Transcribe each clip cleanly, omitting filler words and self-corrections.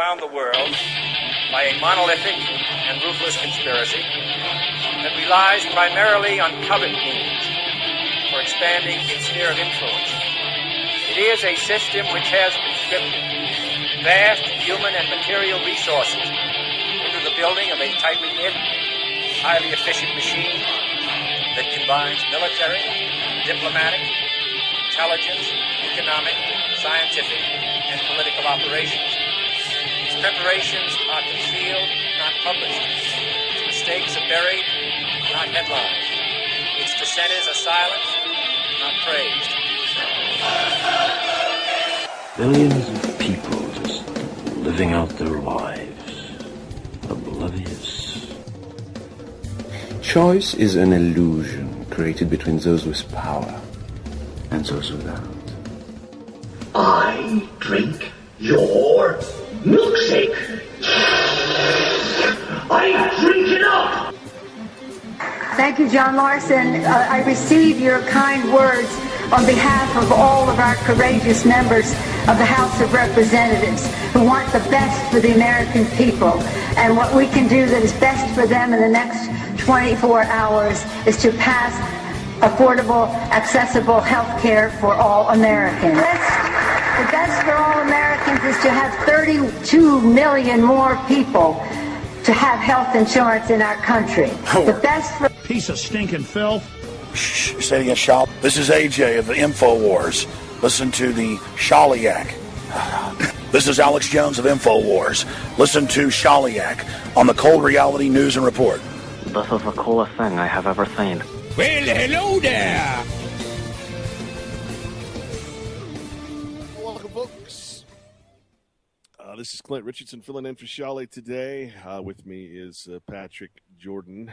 around the world by a monolithic and ruthless conspiracy that relies primarily on covert means for expanding its sphere of influence. It is a system which has conscripted vast human and material resources into the building of a tightly knit, highly efficient machine that combines military, diplomatic, intelligence, economic, scientific, and political operations. Its preparations are concealed, not published. Its mistakes are buried, not headlined. Its dissenters are silenced, not praised. Billions of people just living out their lives, oblivious. Choice is an illusion created between those with power and those without. I drink your milkshake. I drink it up. Thank you, John Larson. I receive your kind words on behalf of all of our courageous members of the House of Representatives who want the best for the American people. And what we can do that is best for them in the next 24 hours is to pass affordable, accessible health care for all Americans. The best for all Americans is to have 32 million more people to have health insurance in our country. The best for... Piece of stinking filth. Shh, sitting in shop. This is AJ of the InfoWars. Listen to the Shaliak. This is Alex Jones of InfoWars. Listen to Shaliak on the Cold Reality News and Report. This is the coolest thing I have ever seen. Well, hello there. Welcome, folks. This is Clint Richardson filling in for Shali today. With me is Patrick Jordan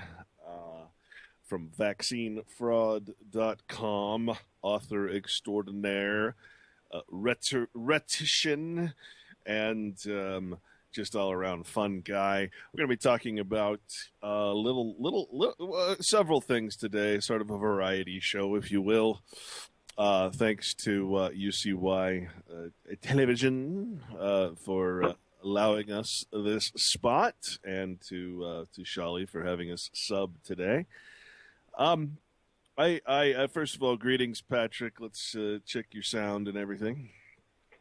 from vaccinefraud.com, author extraordinaire, rhetorician, and just all-around fun guy. We're going to be talking about several things today, sort of a variety show, if you will. Thanks to UCY Television for allowing us this spot, and to Shali for having us sub today. I first of all, greetings, Patrick. Let's check your sound and everything.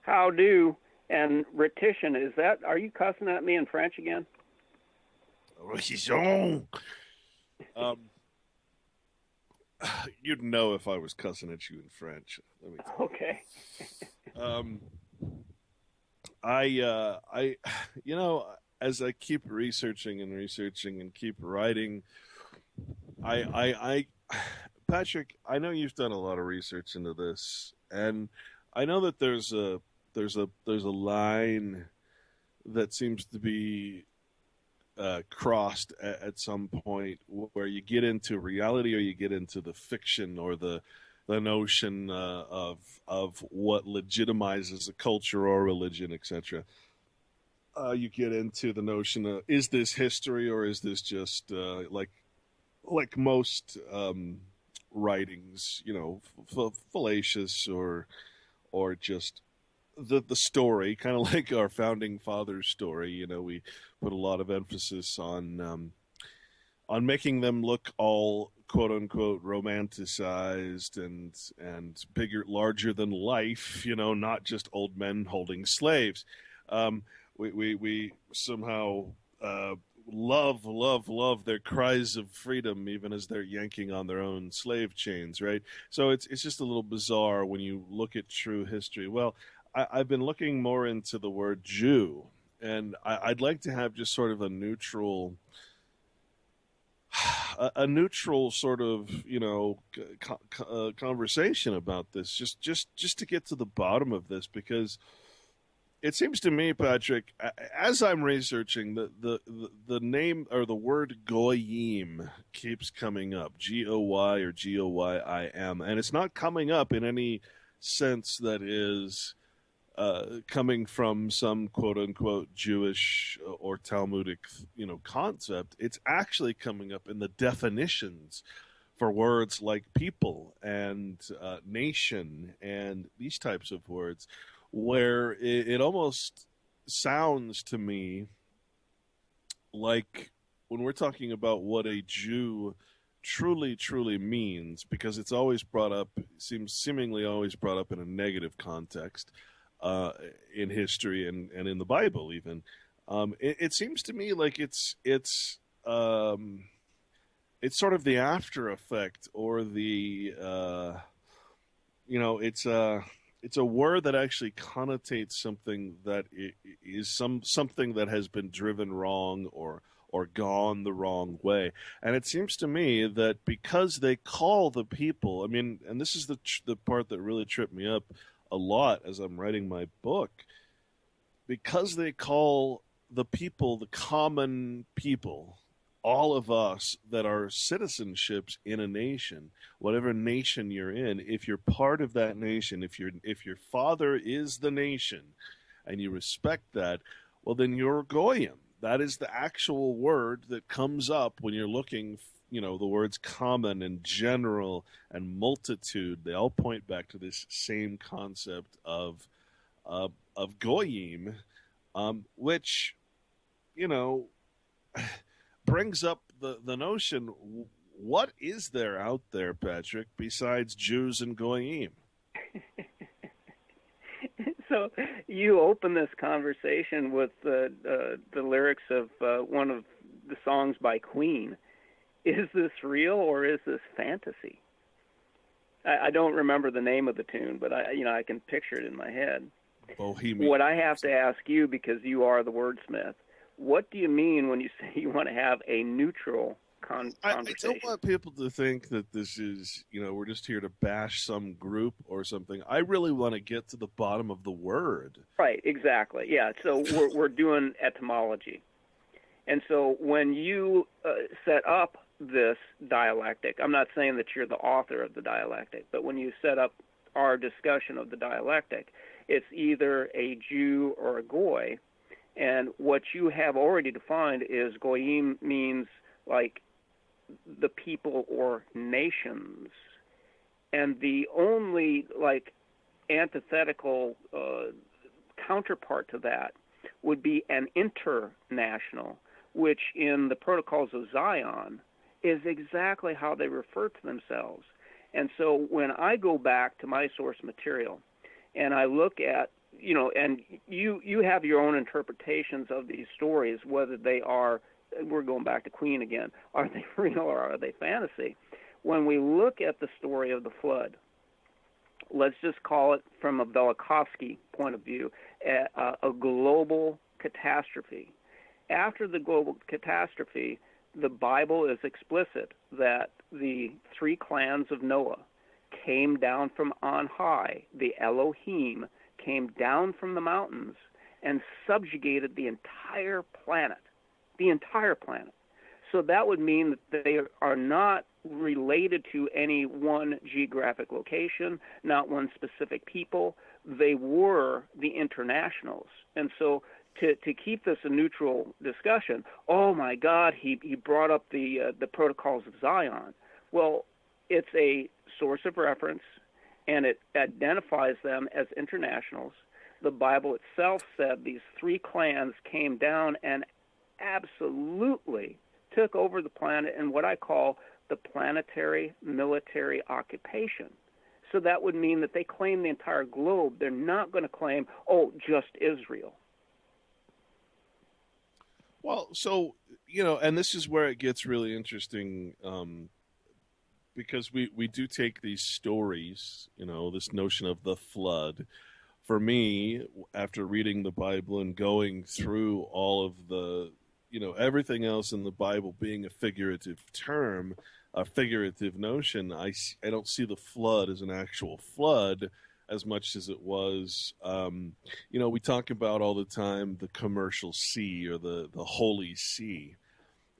How do? And retition, are you cussing at me in French again? You'd know if I was cussing at you in French. Let me tell you. Okay. As I keep researching and keep writing, Patrick, I know you've done a lot of research into this, and I know that there's a line that seems to be crossed at some point where you get into reality or you get into the fiction or the notion of what legitimizes a culture or religion, etc. You get into the notion of, is this history or is this just like most writings, fallacious or just the story, kind of like our founding fathers' story. We put a lot of emphasis on making them look all quote unquote romanticized and bigger, larger than life. Not just old men holding slaves. We somehow love their cries of freedom, even as they're yanking on their own slave chains, right? So it's just a little bizarre when you look at true history. Well, I've been looking more into the word Jew, and I'd like to have just sort of a neutral sort of conversation about this, just to get to the bottom of this, because it seems to me, Patrick, as I'm researching, the name or the word goyim keeps coming up, G-O-Y or G-O-Y-I-M, and it's not coming up in any sense that is coming from some quote-unquote Jewish or Talmudic, concept. It's actually coming up in the definitions for words like people and nation and these types of words, where it almost sounds to me like when we're talking about what a Jew truly means, because it's always brought up, seems seemingly always brought up in a negative context in history and in the Bible even. It seems to me like it's sort of the after effect, or the it's a word that actually connotates something that is something that has been driven wrong or gone the wrong way. And it seems to me that because they call the people, I mean, and this is the part that really tripped me up a lot as I'm writing my book, because they call the people, the common people, all of us that are citizenships in a nation, whatever nation you're in, if you're part of that nation, if your father is the nation and you respect that, well, then you're goyim. That is the actual word that comes up when you're looking, the words common and general and multitude. They all point back to this same concept of goyim, which, brings up the notion, what is there out there, Patrick, besides Jews and goyim? So you open this conversation with the lyrics of one of the songs by Queen. Is this real or is this fantasy? I don't remember the name of the tune, but I can picture it in my head. Bohemian. What I have to ask you, because you are the wordsmith, what do you mean when you say you want to have a neutral conversation? I don't want people to think that this is, we're just here to bash some group or something. I really want to get to the bottom of the word. Right, exactly. Yeah, so we're doing etymology. And so when you set up this dialectic, I'm not saying that you're the author of the dialectic, but when you set up our discussion of the dialectic, it's either a Jew or a goy. And what you have already defined is goyim means like the people or nations. And the only antithetical counterpart to that would be an international, which in the Protocols of Zion is exactly how they refer to themselves. And so when I go back to my source material and I look at, and you have your own interpretations of these stories, whether they are, we're going back to Queen again, are they real or are they fantasy? When we look at the story of the flood, let's just call it from a Velikovsky point of view, a global catastrophe. After the global catastrophe, the Bible is explicit that the three clans of Noah came down from on high. The Elohim came down from the mountains and subjugated the entire planet. The entire planet. So that would mean that they are not related to any one geographic location, not one specific people. They were the internationals. And so to keep this a neutral discussion, oh my God, he brought up the Protocols of Zion. Well, it's a source of reference, and it identifies them as internationals. The Bible itself said these three clans came down and absolutely took over the planet in what I call the planetary military occupation. So that would mean that they claim the entire globe. They're not going to claim, just Israel. Well, so, and this is where it gets really interesting, because we do take these stories, this notion of the flood. For me, after reading the Bible and going through all of the, everything else in the Bible being a figurative term, a figurative notion, I don't see the flood as an actual flood as much as it was, we talk about all the time the commercial sea or the holy sea.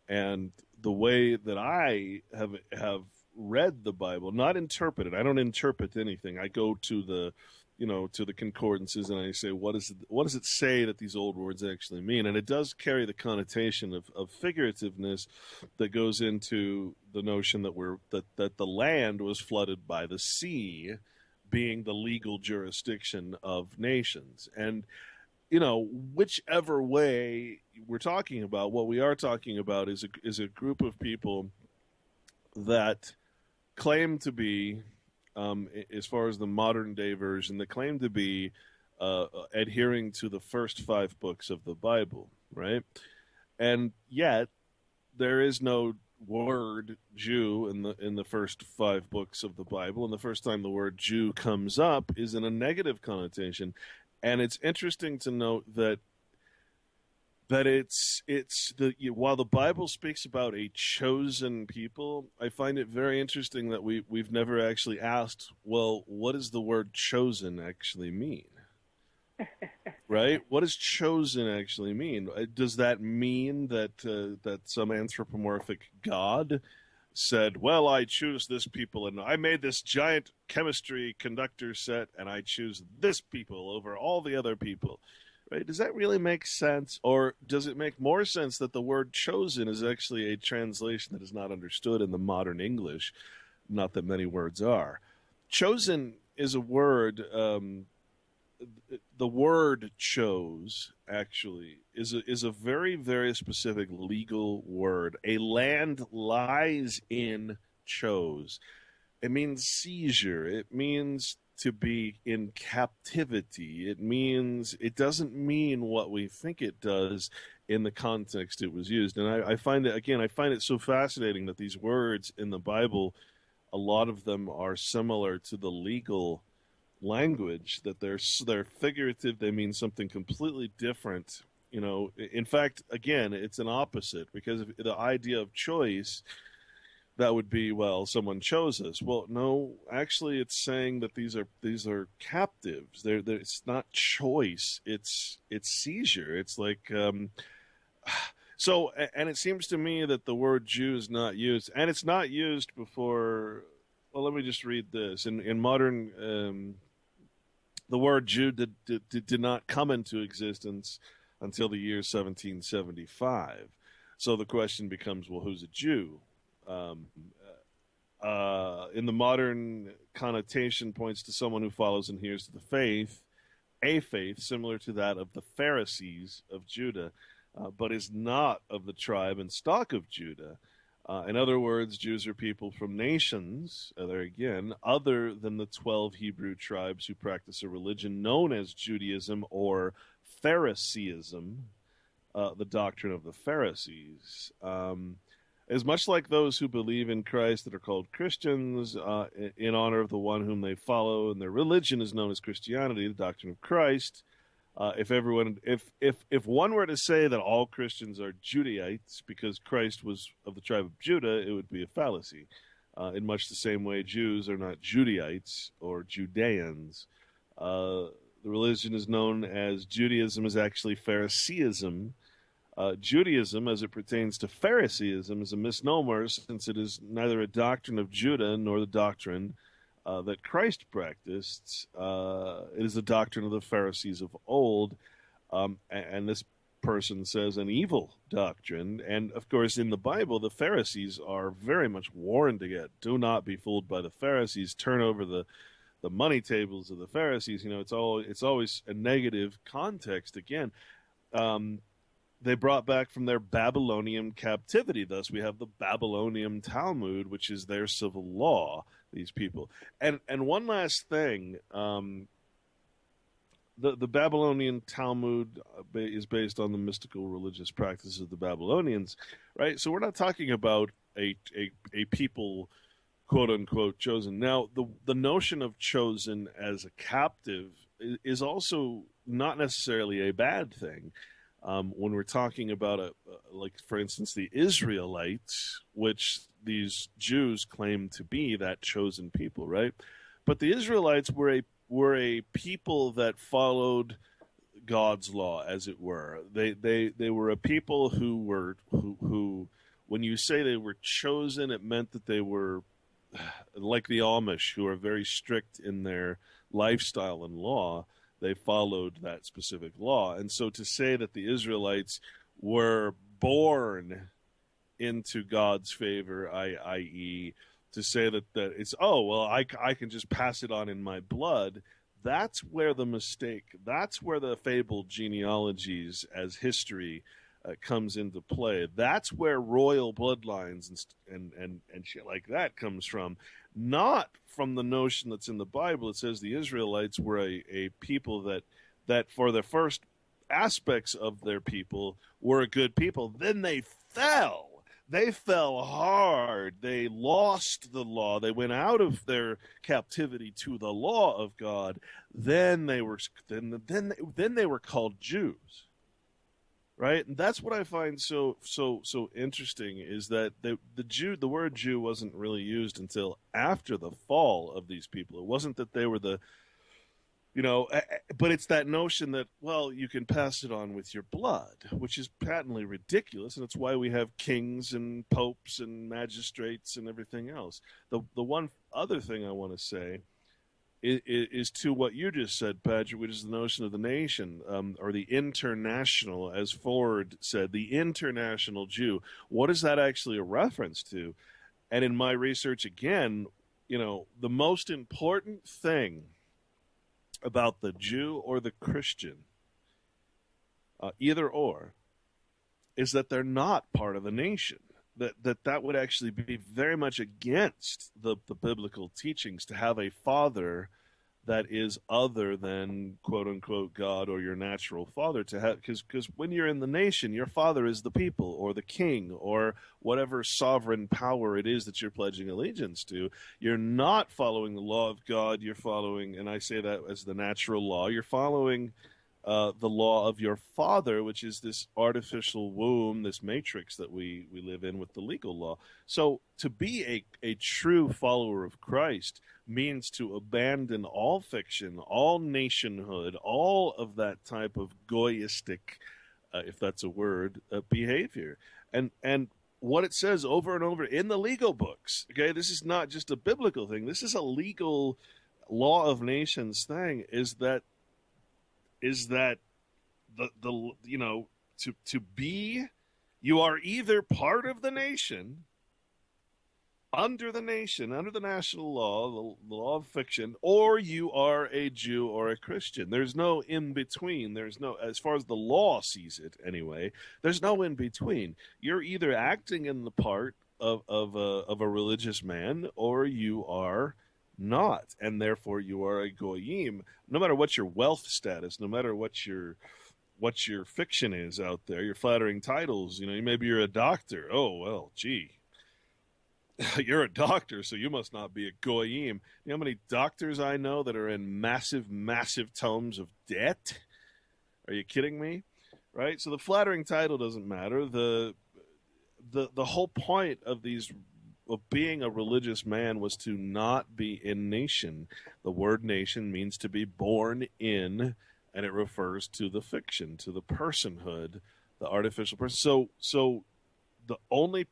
And the way that I have read the Bible, not interpreted, I don't interpret anything. I go to the to the concordances and I say, what does it say that these old words actually mean? And it does carry the connotation of figurativeness that goes into the notion that the land was flooded by the sea, being the legal jurisdiction of nations. And whichever way we're talking about, what we are talking about is a group of people that claim to be, as far as the modern day version, that claim to be adhering to the first 5 books of the Bible, right? And yet there is no word Jew in the first 5 books of the Bible, and the first time the word Jew comes up is in a negative connotation. And it's interesting to note that while the Bible speaks about a chosen people, I find it very interesting that we've never actually asked, well, what does the word chosen actually mean? Right? What does chosen actually mean? Does that mean that some anthropomorphic God said, well, I choose this people, and I made this giant chemistry conductor set, and I choose this people over all the other people? Right? Does that really make sense? Or does it make more sense that the word chosen is actually a translation that is not understood in the modern English? Not that many words are. Chosen is a word, the word chose actually is a very, very specific legal word. A land lies in chose. It means seizure. It means to be in captivity. It doesn't mean what we think it does in the context it was used. And I find it so fascinating that these words in the Bible, a lot of them are similar to the legal language, that they're figurative. They mean something completely different. In fact, again, it's an opposite, because the idea of choice, that would be, well, someone chose us. Well, no, actually, it's saying that these are captives. It's not choice. It's seizure. It's like so. And it seems to me that the word Jew is not used, and it's not used before. Well, let me just read this. In modern, the word Jew did not come into existence until the year 1775. So the question becomes, well, who's a Jew? In the modern connotation, points to someone who follows and adheres to the faith, a faith similar to that of the Pharisees of Judah, but is not of the tribe and stock of Judah. In other words, Jews are people from nations, there again, other than the 12 Hebrew tribes who practice a religion known as Judaism or Phariseeism, the doctrine of the Pharisees. Is much like those who believe in Christ that are called Christians, in honor of the one whom they follow, and their religion is known as Christianity, the doctrine of Christ. If one were to say that all Christians are Judaites because Christ was of the tribe of Judah, it would be a fallacy. In much the same way, Jews are not Judaites or Judeans. The religion is known as Judaism is actually Phariseeism. Judaism, as it pertains to Phariseeism, is a misnomer, since it is neither a doctrine of Judah nor the doctrine that Christ practiced. It is a doctrine of the Pharisees of old, and this person says an evil doctrine. And, of course, in the Bible, the Pharisees are very much warned against. Do not be fooled by the Pharisees. Turn over the money tables of the Pharisees. It's always a negative context again. They brought back from their Babylonian captivity. Thus, we have the Babylonian Talmud, which is their civil law, these people. And one last thing, the Babylonian Talmud is based on the mystical religious practices of the Babylonians, right? So we're not talking about a people, quote-unquote, chosen. Now, the notion of chosen as a captive is also not necessarily a bad thing. When we're talking about, like, for instance, the Israelites, which these Jews claim to be that chosen people, right? But the Israelites were a people that followed God's law, as it were. They were a people who, when you say they were chosen, it meant that they were like the Amish, who are very strict in their lifestyle and law. They followed that specific law. And so to say that the Israelites were born into God's favor, i.e., to say that it's, I can just pass it on in my blood, That's where the mistake, that's where the fabled genealogies as history comes into play. That's where royal bloodlines and shit like that comes from. Not from the notion that's in the Bible. It says the Israelites were a people that for the first aspects of their people were a good people. Then they fell. They fell hard. They lost the law. They went out of their captivity to the law of God. Then they were then they were called Jews, right? And that's what I find so interesting is that the word Jew wasn't really used until after the fall of these people. It wasn't that they were the but it's that notion that, well, you can pass it on with your blood, which is patently ridiculous, and it's why we have kings and popes and magistrates and everything else. The one other thing I want to say is to what you just said, Patrick, which is the notion of the nation, or the international, as Ford said, the international Jew. What is that actually a reference to? And in my research, again, the most important thing about the Jew or the Christian, either or, is that they're not part of the nation. That would actually be very much against the biblical teachings to have a father that is other than quote unquote God or your natural father, to have, because when you're in the nation, your father is the people or the king or whatever sovereign power it is that you're pledging allegiance to. You're not following the law of God. You're following, and I say that as the natural law, you're following the law of your father, which is this artificial womb, this matrix that we live in with the legal law. So to be a true follower of Christ means to abandon all fiction, all nationhood, all of that type of goyistic, if that's a word, behavior. And what it says over and over in the legal books, okay, this is not just a biblical thing, this is a legal law of nations thing, is that the to be, you are either part of the nation, under the national law, the law of fiction, or you are a Jew or a Christian. There's no in between. There's no, as far as the law sees it anyway, there's no in between. You're either acting in the part of a religious man, or you are not, and therefore you are a goyim. No matter what your wealth status, no matter what your fiction is out there, your flattering titles, maybe you're a doctor. Oh, well, gee, you're a doctor, so you must not be a goyim. You know how many doctors I know that are in massive, massive tomes of debt? Are you kidding me? Right? So the flattering title doesn't matter. The whole point of being a religious man was to not be in nation. The word nation means to be born in, and it refers to the fiction, to the personhood, the artificial person. So the only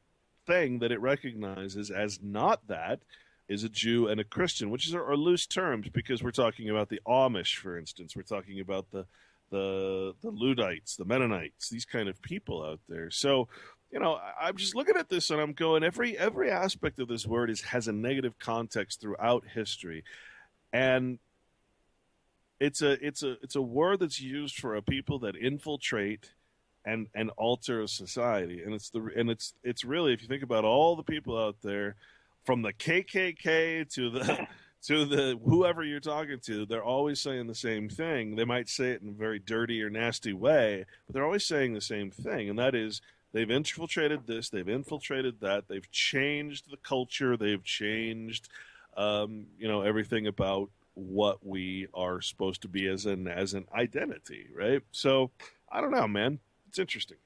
thing that it recognizes as not that is a Jew and a Christian, which are loose terms, because we're talking about the Amish, for instance. We're talking about the Luddites, the Mennonites, these kind of people out there. So, I'm just looking at this and I'm going, every aspect of this word has a negative context throughout history, and it's a word that's used for a people that infiltrate and alter a society, and it's really, if you think about all the people out there, from the KKK to the whoever you're talking to, they're always saying the same thing. They might say it in a very dirty or nasty way, but they're always saying the same thing, and that is, they've infiltrated this, they've infiltrated that, they've changed the culture, they've changed, everything about what we are supposed to be as an identity, right? So, I don't know, man. It's interesting.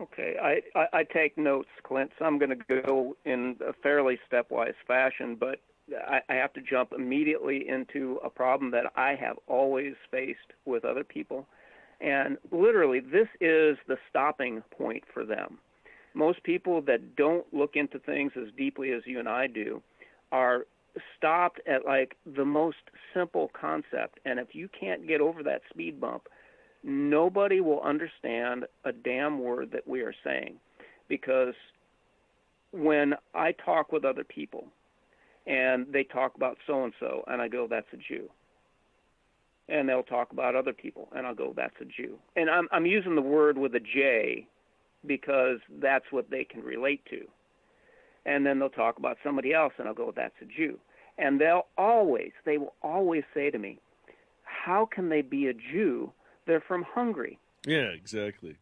Okay, I take notes, Clint, so I'm going to go in a fairly stepwise fashion, but I have to jump immediately into a problem that I have always faced with other people. And literally, this is the stopping point for them. Most people that don't look into things as deeply as you and I do are stopped at like the most simple concept. And if you can't get over that speed bump, nobody will understand a damn word that we are saying. Because when I talk with other people and they talk about so-and-so, and I go, that's a Jew. and they'll talk about other people, and I'll go, that's a Jew. And I'm using the word with a J because that's what they can relate to. And then they'll talk about somebody else, and I'll go, that's a Jew. And they will always say to me, how can they be a Jew? They're from Hungary. Yeah, exactly.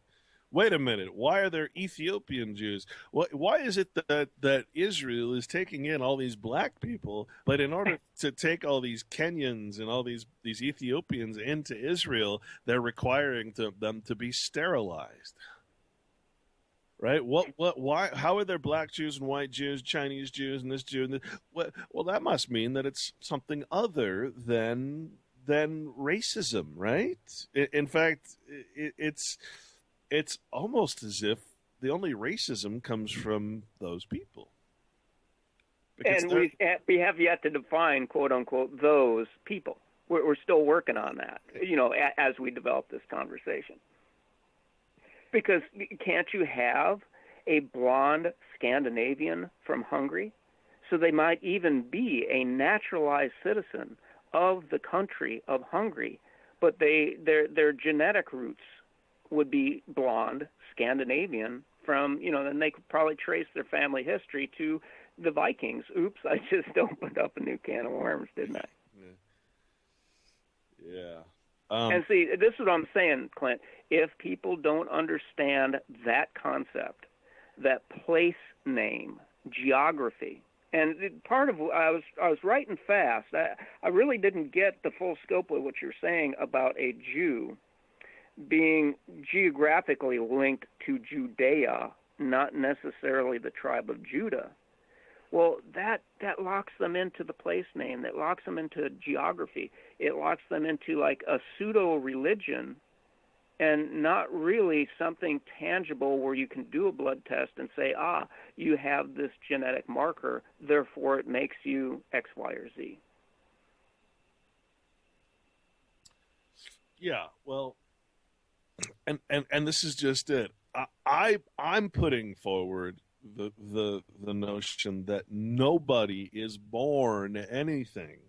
Wait a minute. Why are there Ethiopian Jews? Why is it that Israel is taking in all these black people, but in order to take all these Kenyans and all these Ethiopians into Israel, they're requiring them to be sterilized? Right? Why? How are there black Jews and white Jews, Chinese Jews, and this Jew? And this? Well, that must mean that it's something other than racism, right? In fact, it's almost as if the only racism comes from those people. And we have yet to define, quote unquote, those people. We're still working on that, as we develop this conversation. Because can't you have a blonde Scandinavian from Hungary? So they might even be a naturalized citizen of the country of Hungary, but their genetic roots would be blonde Scandinavian from, then they could probably trace their family history to the Vikings. Oops, I just opened up a new can of worms, didn't I? Yeah. And see, this is what I'm saying, Clint. If people don't understand that concept, that place name, geography, and part of I was writing fast. I really didn't get the full scope of what you're saying about a Jew being geographically linked to Judea, not necessarily the tribe of Judah. Well, that locks them into the place name. That locks them into geography. It locks them into like a pseudo-religion and not really something tangible where you can do a blood test and say, you have this genetic marker, therefore it makes you X, Y, or Z. Yeah, well, and this is just it. I'm putting forward the notion that nobody is born anything.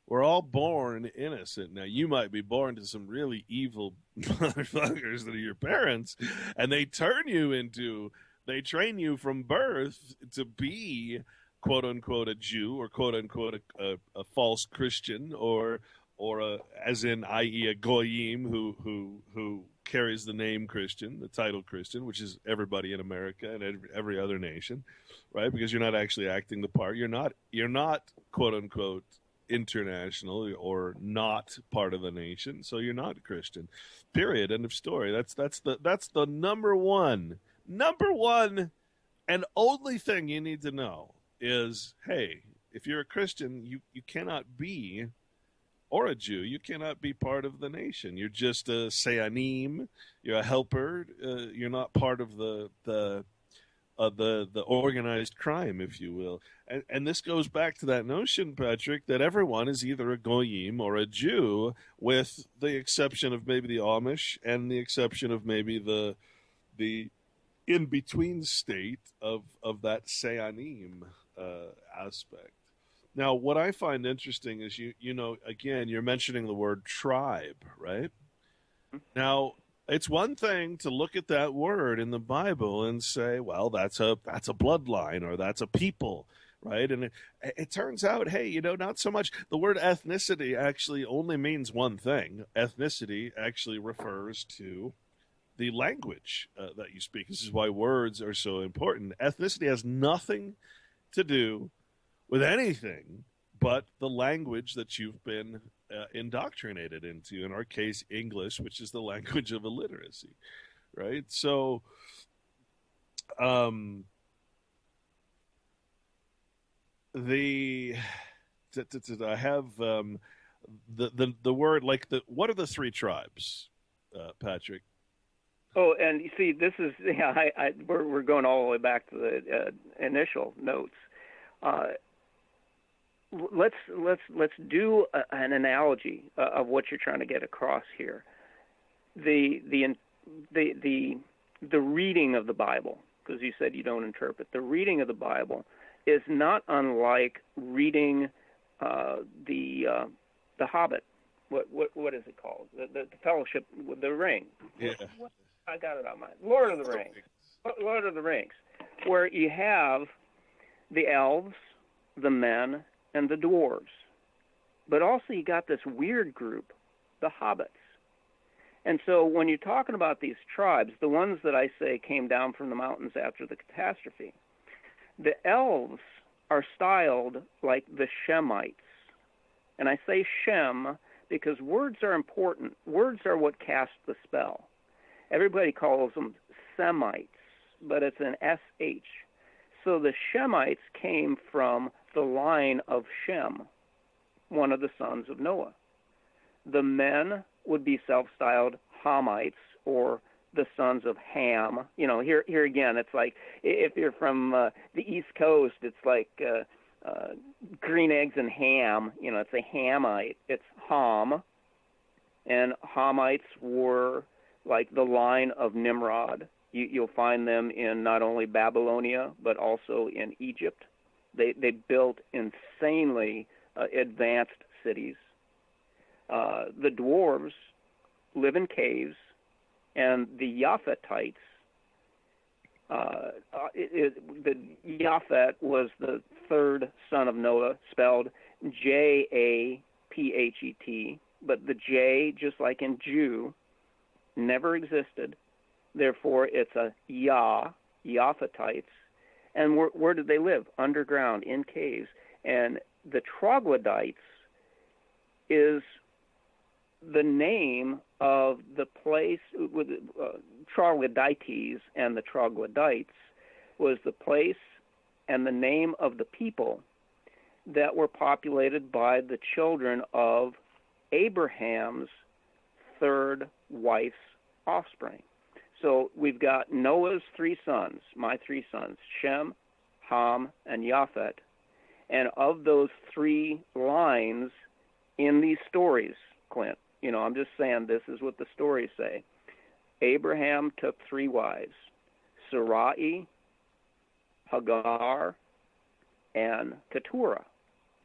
We're all born innocent. Now, you might be born to some really evil motherfuckers that are your parents, and they train you from birth to be, quote unquote, a Jew, or quote unquote a false Christian, or as in, i.e., a goyim who carries the name Christian, the title Christian, which is everybody in America and every other nation, right? Because you're not actually acting the part. You're not quote unquote international or not part of the nation, so you're not Christian. Period. End of story. That's the number one and only thing you need to know is, hey, if you're a Christian, you cannot be, or a Jew, you cannot be part of the nation. You're just a seyanim. You're a helper. You're not part of the organized crime, if you will. And this goes back to that notion, Patrick, that everyone is either a goyim or a Jew, with the exception of maybe the Amish and the exception of maybe the in-between state of that seyanim aspect. Now, what I find interesting is again, you're mentioning the word tribe, right? Now, it's one thing to look at that word in the Bible and say, well, that's a bloodline, or that's a people, right? And it turns out, hey, not so much. The word ethnicity actually only means one thing. Ethnicity actually refers to the language that you speak. This is why words are so important. Ethnicity has nothing to do with anything but the language that you've been indoctrinated into. In our case, English, which is the language of illiteracy, right? So, I have the word, like what are the three tribes, Patrick? Oh, and you see, this is we're going all the way back to the initial notes. Let's do an analogy of what you're trying to get across here. The reading of the Bible, because you said you don't interpret. The reading of the Bible is not unlike reading the Hobbit, what is it called? The Fellowship with the Ring. Yeah. I got it on mine. Lord of the Rings. Lord of the Rings, where you have the elves, the men, and the dwarves. But also you got this weird group, the hobbits. And so when you're talking about these tribes, the ones that I say came down from the mountains after the catastrophe, the elves are styled like the Shemites. And I say Shem because words are important. Words are what cast the spell. Everybody calls them Semites, but it's an SH. So the Shemites came from the line of Shem, one of the sons of Noah. The men would be self-styled Hamites, or the sons of Ham. You know, here again, it's like if you're from the East Coast, it's like green eggs and ham. You know, it's a Hamite. It's Ham, and Hamites were like the line of Nimrod. You'll find them in not only Babylonia but also in Egypt. They built insanely advanced cities. The dwarves live in caves, and the Japhetites, the Japhet was the third son of Noah, spelled Japhet, but the J, just like in Jew, never existed. Therefore, it's a Japhetites. And where did they live? Underground, in caves. And the troglodytes is the name of the place with troglodytes, and the troglodytes was the place and the name of the people that were populated by the children of Abraham's third wife's offspring. So we've got Noah's three sons, my three sons, Shem, Ham, and Japhet. And of those three lines in these stories, Clint, you know, I'm just saying this is what the stories say. Abraham took three wives, Sarai, Hagar, and Keturah.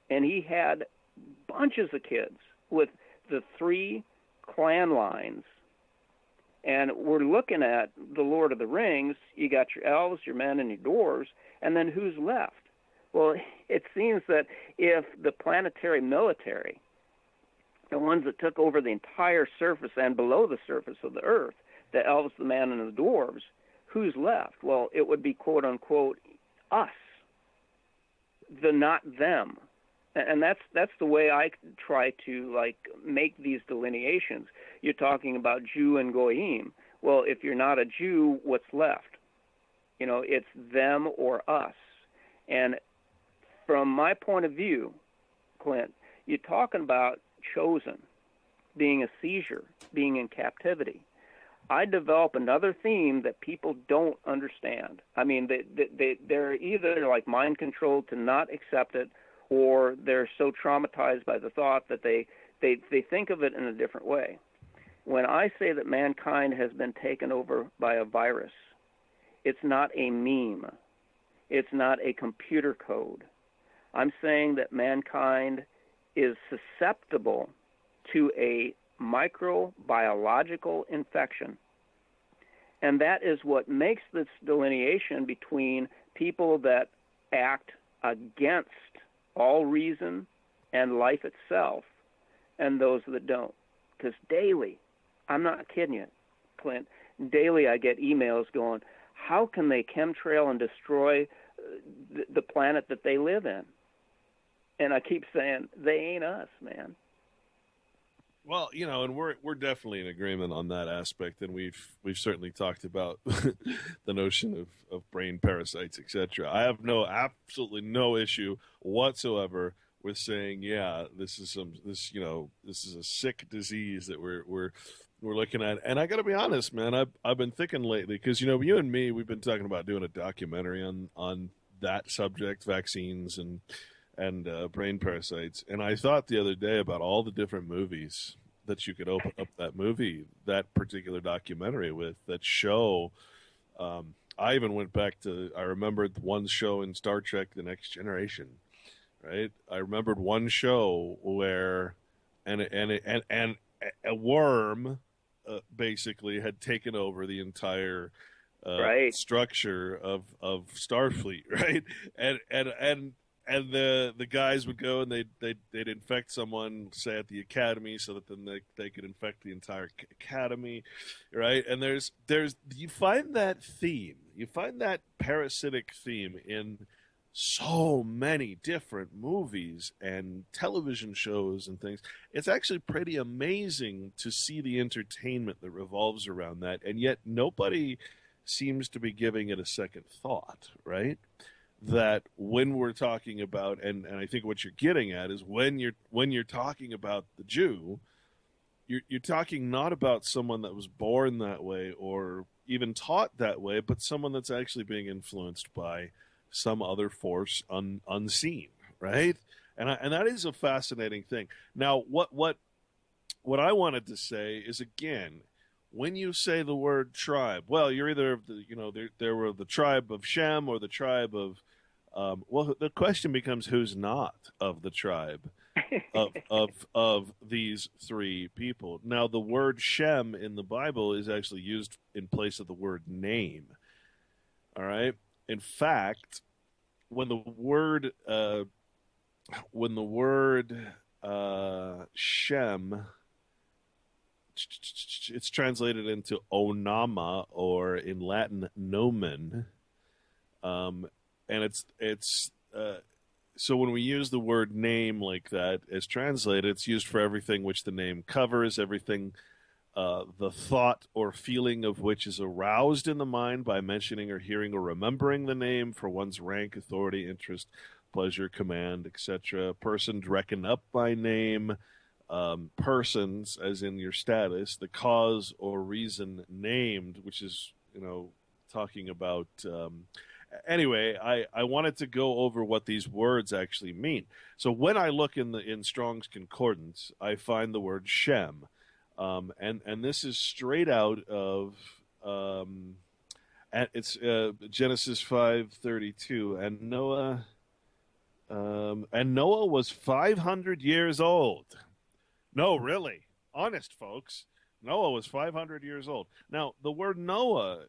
And he had bunches of kids with the three clan lines. And we're looking at the Lord of the Rings. You got your elves, your men, and your dwarves, and then who's left? Well, it seems that if the planetary military, the ones that took over the entire surface and below the surface of the earth, the elves, the men, and the dwarves, who's left? Well, it would be, quote unquote, us, the not them. And that's the way I try to like make these delineations. You're talking about Jew and Goyim. Well, if you're not a Jew, what's left? You know, it's them or us. And from my point of view, Clint, you're talking about chosen, being a seizure, being in captivity. I develop another theme that people don't understand. I mean, they're either like mind controlled to not accept it, or they're so traumatized by the thought that they think of it in a different way. When I say that mankind has been taken over by a virus, it's not a meme. It's not a computer code. I'm saying that mankind is susceptible to a microbiological infection. And that is what makes this delineation between people that act against all reason and life itself and those that don't. Because daily, I'm not kidding you, Clint, daily I get emails going, how can they chemtrail and destroy the planet that they live in? And I keep saying, they ain't us, man. Well, you know, and we're definitely in agreement on that aspect, and we've certainly talked about the notion of brain parasites, etc. I have absolutely no issue whatsoever with saying, yeah, this is a sick disease that we're looking at. And I got to be honest, man, I've been thinking lately, because you know, you and me, we've been talking about doing a documentary on that subject, vaccines and brain parasites. And I thought the other day about all the different movies that you could open up that particular documentary with, that show. I even went back I remembered one show in Star Trek, The Next Generation, right? I remembered one show where and a worm basically had taken over the entire Right. structure of Starfleet, right? And the guys would go and they'd infect someone, say at the academy, so that then they could infect the entire academy, right? And there's you find that theme, you find that parasitic theme in so many different movies and television shows and things. It's actually pretty amazing to see the entertainment that revolves around that, and yet nobody seems to be giving it a second thought, right? That when we're talking about, and I think what you're getting at is when you're talking about the Jew, you're talking not about someone that was born that way or even taught that way, but someone that's actually being influenced by some other force unseen, right? And that is a fascinating thing. Now, what I wanted to say is, again, when you say the word tribe, well, you're either there were the tribe of Shem or the tribe of well, the question becomes who's not of the tribe of these three people. Now, the word Shem in the Bible is actually used in place of the word name. All right. In fact, when the word Shem, it's translated into onama, or in Latin nomen, and it's so when we use the word name like that as translated, it's used for everything which the name covers, everything the thought or feeling of which is aroused in the mind by mentioning or hearing or remembering the name for one's rank, authority, interest, pleasure, command, etc. Person reckoned up by name, persons, as in your status, the cause or reason named, which is, talking about. Anyway, I wanted to go over what these words actually mean. So when I look in Strong's Concordance, I find the word Shem. And this is straight out of it's Genesis 5:32, and Noah was 500 years old. No, really, honest folks, Noah was 500 years old. Now, the word Noah,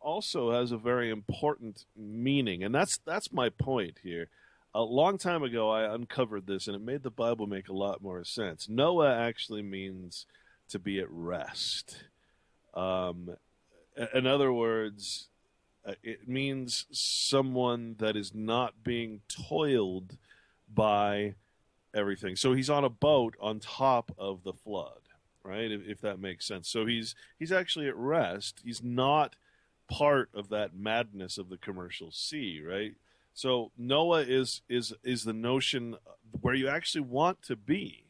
also has a very important meaning, and that's my point here. A long time ago, I uncovered this, and it made the Bible make a lot more sense. Noah actually means to be at rest. In other words, it means someone that is not being toiled by everything. So he's on a boat on top of the flood, right? If that makes sense. So he's actually at rest. He's not part of that madness of the commercial sea, right? So Noah is the notion where you actually want to be.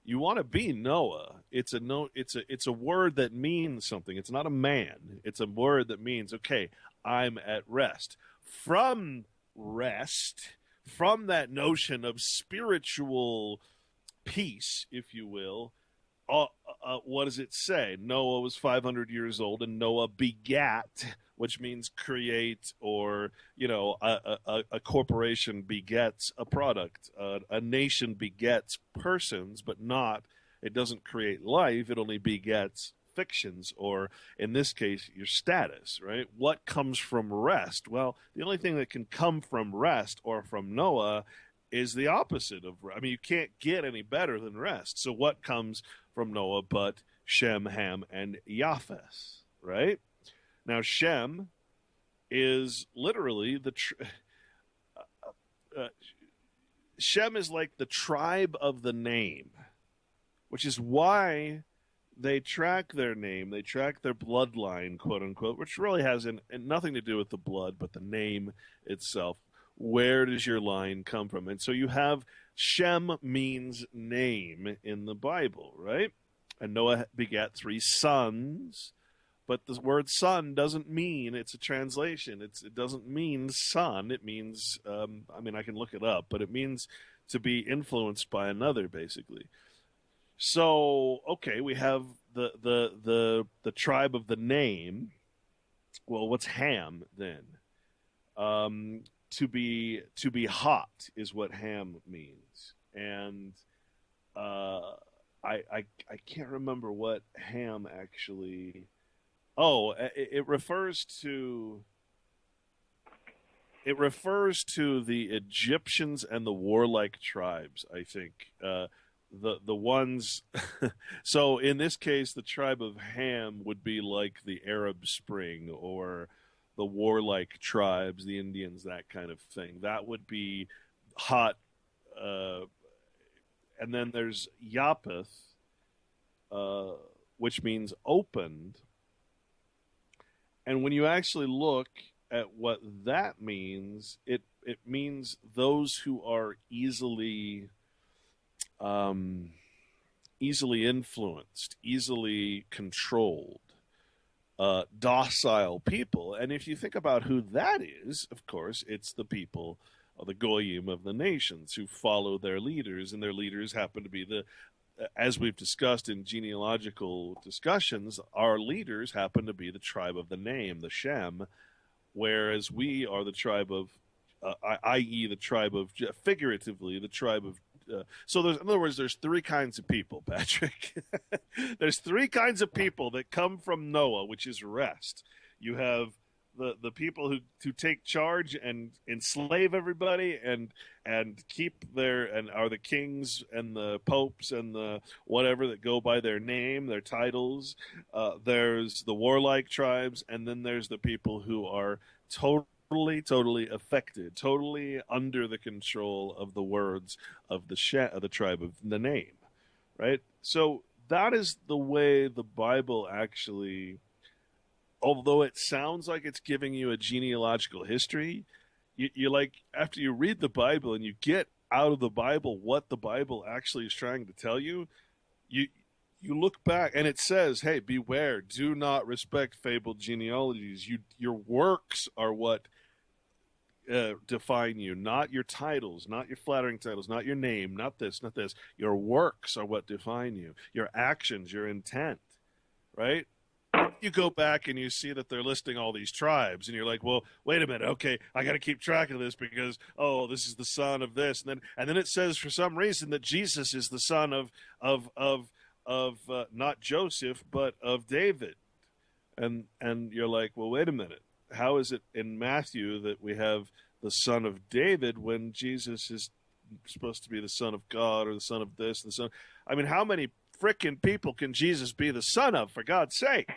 You want to be Noah. It's a word that means something. It's not a man. It's a word that means, okay, I'm at rest. From rest, from that notion of spiritual peace, if you will, what does it say? Noah was 500 years old, and Noah begat, which means create, or a corporation begets a product. A nation begets persons, but it doesn't create life. It only begets fictions, or in this case, your status, right? What comes from rest? Well, the only thing that can come from rest or from Noah is the opposite of, you can't get any better than rest. So what comes from Noah but Shem, Ham, and Japheth, right? Now, Shem is literally Shem is like the tribe of the name, which is why they track their name, they track their bloodline, quote unquote, which really has nothing to do with the blood, but the name itself. Where does your line come from? And so you have Shem means name in the Bible, right? And Noah begat 3 sons, but the word son doesn't mean, it's a translation. It doesn't mean son. It means, I can look it up, but it means to be influenced by another, basically. So, okay, we have the tribe of the name. Well, what's Ham then? To be hot is what Ham means, and I can't remember what Ham actually. Oh, it refers to. It refers to the Egyptians and the warlike tribes, I think. The ones. So in this case, the tribe of Ham would be like the Arab Spring or the warlike tribes, the Indians, that kind of thing. That would be hot. And then there's Japheth, which means opened. And when you actually look at what that means, it means those who are easily influenced, easily controlled, docile people. And if you think about who that is, of course, it's the people of the goyim of the nations who follow their leaders, and their leaders happen to be as we've discussed in genealogical discussions, our leaders happen to be the tribe of the name, the Shem, whereas we are the tribe of, i.e., the tribe of, figuratively, the tribe of. So, in other words, there's three kinds of people, Patrick. There's three kinds of people that come from Noah, which is rest. You have the people who take charge and enslave everybody and keep and are the kings and the popes and the whatever that go by their name, their titles. There's the warlike tribes, and then there's the people who are totally affected, totally under the control of the words of the tribe of the name, right? So that is the way the Bible actually, although it sounds like it's giving you a genealogical history, you like, after you read the Bible and you get out of the Bible what the Bible actually is trying to tell you, you look back and it says, hey, beware, do not respect fabled genealogies. Your works are what define you, not your titles, not your flattering titles, not your name, not this, not this. Your works are what define you. Your actions, your intent, right? You go back and you see that they're listing all these tribes, and you're like, well, wait a minute, okay, I got to keep track of this because, oh, this is the son of this, and then it says for some reason that Jesus is the son of not Joseph but of David, and you're like, well, wait a minute, how is it in Matthew that we have the son of David when Jesus is supposed to be the son of God or the son of this, the son? I mean, how many frickin' people can Jesus be the son of, for God's sake?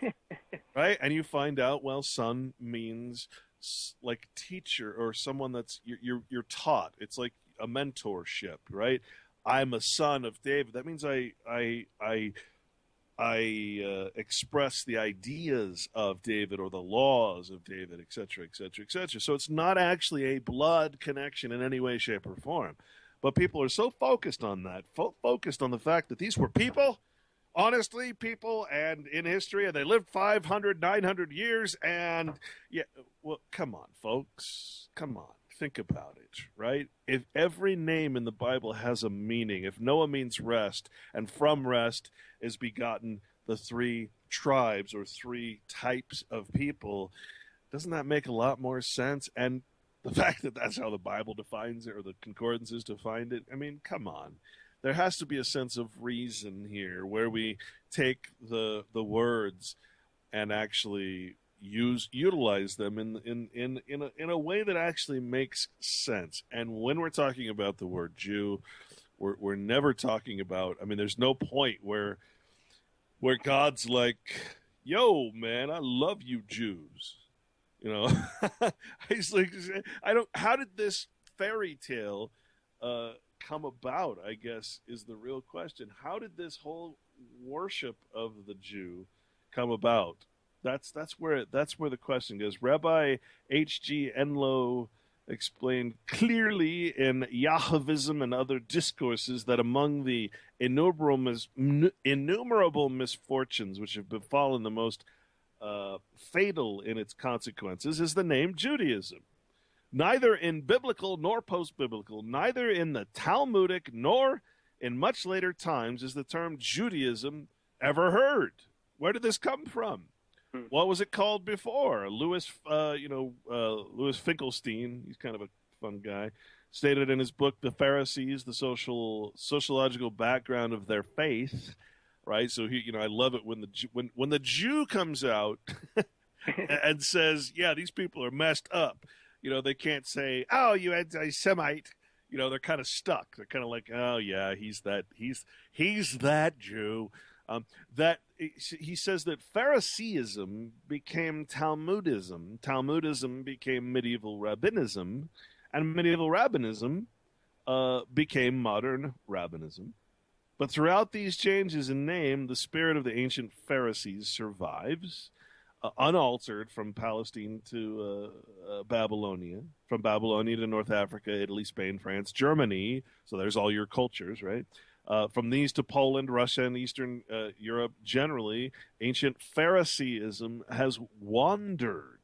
Right? And you find out, well, son means like teacher or someone that's you're taught. It's like a mentorship, right? I'm a son of David. That means I express the ideas of David or the laws of David, et cetera, et cetera, et cetera. So it's not actually a blood connection in any way, shape, or form. But people are so focused on that, focused on the fact that these were people, honestly, people, and in history, and they lived 500, 900 years, and yeah, well, come on, folks, come on. Think about it, right? If every name in the Bible has a meaning, if Noah means rest, and from rest is begotten the three tribes or three types of people, doesn't that make a lot more sense? And the fact that that's how the Bible defines it, or the concordances define it, I mean, come on. There has to be a sense of reason here where we take the words and actually utilize them in a way that actually makes sense. And when we're talking about the word Jew, we're never talking about, I mean, there's no point where God's like, yo, man, I love you Jews. You know, he's like, how did this fairy tale come about, I guess, is the real question. How did this whole worship of the Jew come about? That's where the question goes. Rabbi H.G. Enlow explained clearly in Yahvism and other discourses that among the innumerable misfortunes which have befallen the most fatal in its consequences is the name Judaism. Neither in biblical nor post-biblical, neither in the Talmudic nor in much later times is the term Judaism ever heard. Where did this come from? What was it called before? Louis Finkelstein, he's kind of a fun guy, stated in his book, The Pharisees, the sociological background of their faith, right? So I love it when the Jew comes out and says, yeah, these people are messed up. They can't say, oh, you anti-Semite. They're kind of stuck. They're kind of like, oh yeah, he's that Jew. That he says that Phariseeism became Talmudism. Talmudism became medieval rabbinism, and medieval rabbinism became modern rabbinism. But throughout these changes in name, the spirit of the ancient Pharisees survives, unaltered from Palestine to Babylonia, from Babylonia to North Africa, Italy, Spain, France, Germany. So there's all your cultures, right? From these to Poland, Russia, and Eastern Europe generally, ancient Phariseeism has wandered.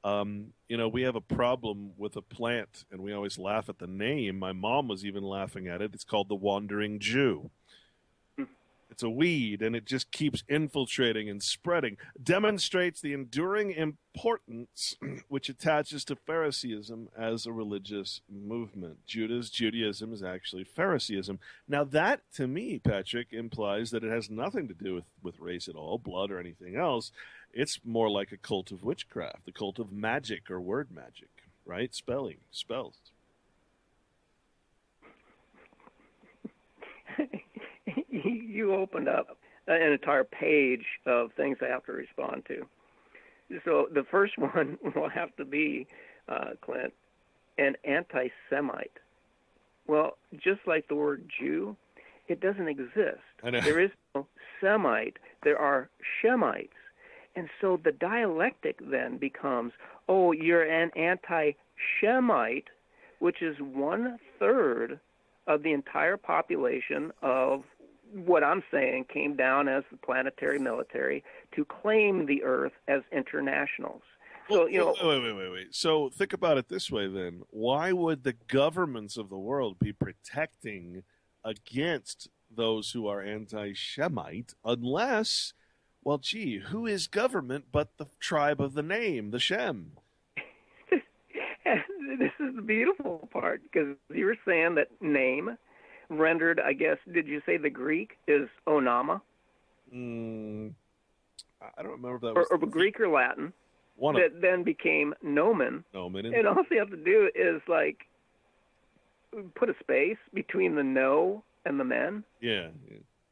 We have a problem with a plant, and we always laugh at the name. My mom was even laughing at it. It's called the wandering Jew. It's a weed, and it just keeps infiltrating and spreading. Demonstrates the enduring importance which attaches to Phariseeism as a religious movement. Judaism is actually Phariseeism. Now that, to me, Patrick, implies that it has nothing to do with race at all, blood or anything else. It's more like a cult of witchcraft, a cult of magic or word magic, right? Spells. You opened up an entire page of things I have to respond to. So the first one will have to be, Clint, an anti-Semite. Well, just like the word Jew, it doesn't exist. There is no Semite. There are Shemites. And so the dialectic then becomes, oh, you're an anti-Shemite, which is 1/3 of the entire population of what I'm saying came down as the planetary military to claim the Earth as internationals. So, Wait. So think about it this way then. Why would the governments of the world be protecting against those who are anti-Shemite unless, well, gee, who is government but the tribe of the name, the Shem? And this is the beautiful part, because you were saying that name rendered, I guess, did you say the Greek is onama? I don't remember if that was... Or Greek or Latin. That then became nomen. And all you have to do is, like, put a space between the no and the men. Yeah.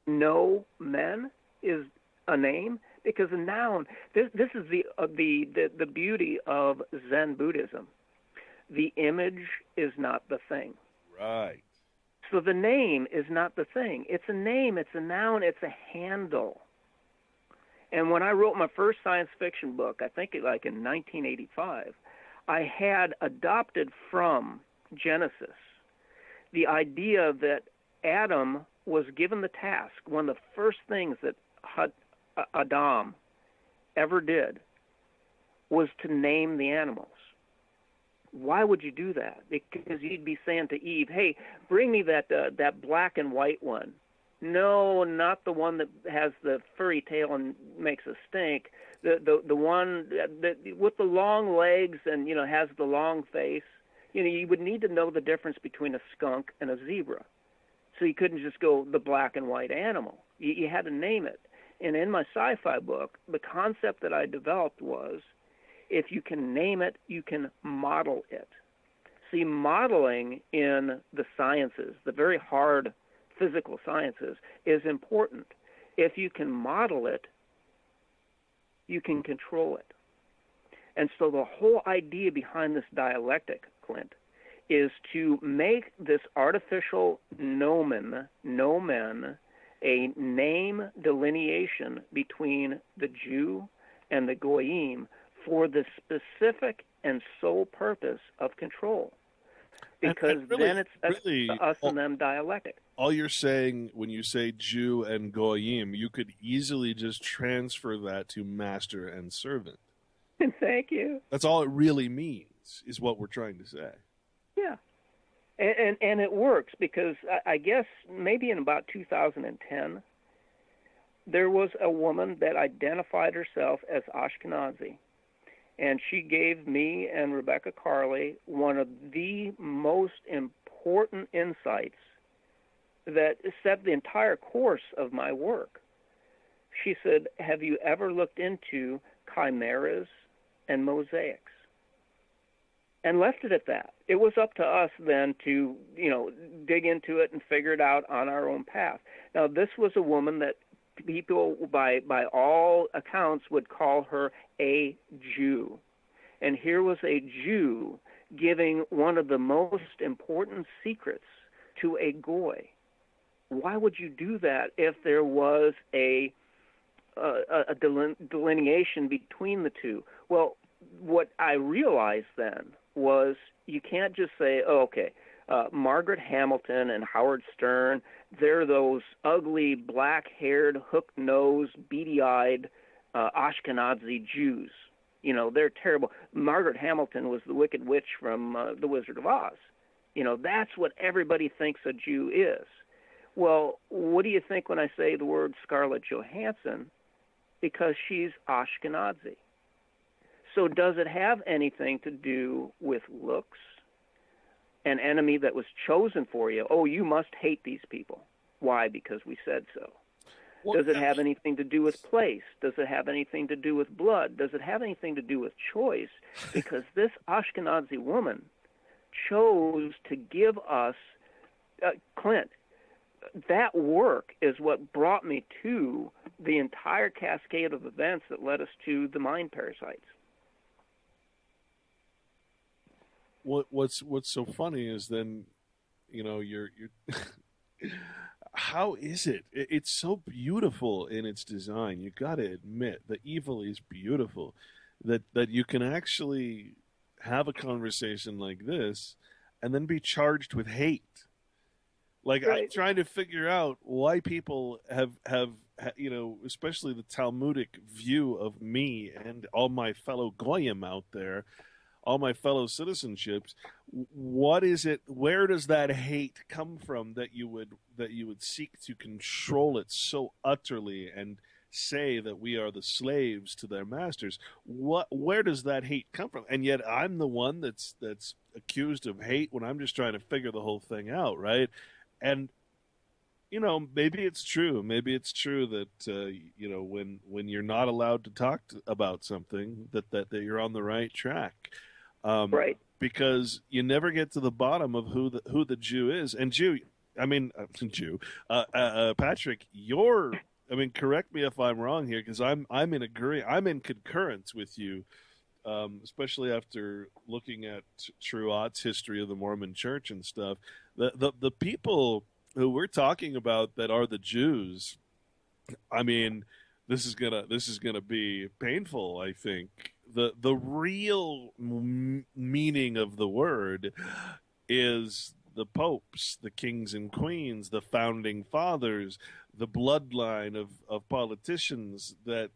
No men is a name, because a noun, this is the beauty of Zen Buddhism. The image is not the thing. Right. So the name is not the thing. It's a name, it's a noun, it's a handle. And when I wrote my first science fiction book, I think like in 1985, I had adopted from Genesis the idea that Adam was given the task, one of the first things that Adam ever did was to name the animals. Why would you do that? Because you'd be saying to Eve, hey, bring me that black and white one. No, not the one that has the furry tail and makes a stink. The one that with the long legs and, has the long face. You would need to know the difference between a skunk and a zebra. So you couldn't just go the black and white animal. You had to name it. And in my sci-fi book, the concept that I developed was, if you can name it, you can model it. See, modeling in the sciences, the very hard physical sciences, is important. If you can model it, you can control it. And so the whole idea behind this dialectic, Clint, is to make this artificial nomen, a name delineation between the Jew and the Goyim for the specific and sole purpose of control. Because really, then it's us and them dialectic. All you're saying when you say Jew and Goyim, you could easily just transfer that to master and servant. Thank you. That's all it really means, is what we're trying to say. Yeah. And it works, because I guess maybe in about 2010, there was a woman that identified herself as Ashkenazi. And she gave me and Rebecca Carley one of the most important insights that set the entire course of my work. She said, have you ever looked into chimeras and mosaics? And left it at that. It was up to us then to, dig into it and figure it out on our own path. Now, this was a woman that people, by all accounts, would call her a Jew. And here was a Jew giving one of the most important secrets to a Goy. Why would you do that if there was a delineation between the two? Well, what I realized then was you can't just say, Margaret Hamilton and Howard Stern, they're those ugly, black-haired, hook-nosed, beady-eyed Ashkenazi Jews. They're terrible. Margaret Hamilton was the Wicked Witch from The Wizard of Oz. That's what everybody thinks a Jew is. Well, what do you think when I say the word Scarlett Johansson? Because she's Ashkenazi. So does it have anything to do with looks? An enemy that was chosen for you. Oh, you must hate these people. Why? Because we said so. Does it have anything to do with place? Does it have anything to do with blood? Does it have anything to do with choice? Because this Ashkenazi woman chose to give us, Clint, that work is what brought me to the entire cascade of events that led us to the mind parasites. What's so funny is then, you're how is it? It's so beautiful in its design. You got to admit, the evil is beautiful. That you can actually have a conversation like this and then be charged with hate. Like, right. I'm trying to figure out why people have especially the Talmudic view of me and all my fellow Goyim out there, all my fellow citizenships. What is it? Where does that hate come from that you would seek to control it so utterly and say that we are the slaves to their masters? Where does that hate come from? And yet I'm the one that's accused of hate when I'm just trying to figure the whole thing out, right? And maybe it's true. Maybe it's true that when you're not allowed to talk about something, that you're on the right track. Right. Because you never get to the bottom of who the Jew is. And Patrick, correct me if I'm wrong here, because I'm in concurrence with you, especially after looking at Truott's history of the Mormon Church and stuff. The people who we're talking about that are the Jews, this is gonna be painful, I think. The real meaning of the word is the popes, the kings and queens, the founding fathers, the bloodline of politicians that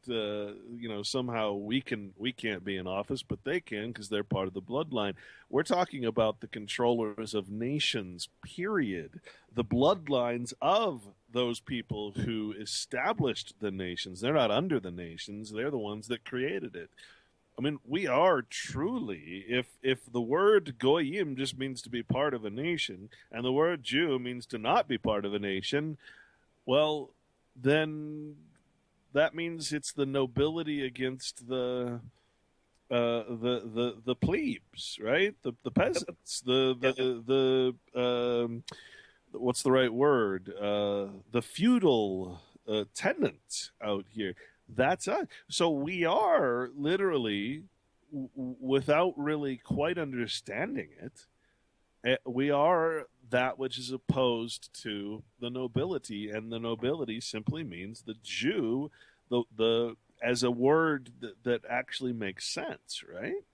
somehow we can't be in office, but they can because they're part of the bloodline. We're talking about the controllers of nations, period. The bloodlines of those people who established the nations. They're not under the nations. They're the ones that created it. We are truly, if the word goyim just means to be part of a nation, and the word Jew means to not be part of a nation, well, then that means it's the nobility against the plebes, right? The peasants, the what's the right word? The feudal tenants out here. That's us. So we are literally, without really quite understanding it, we are that which is opposed to the nobility, and the nobility simply means the Jew, the as a word that actually makes sense, right?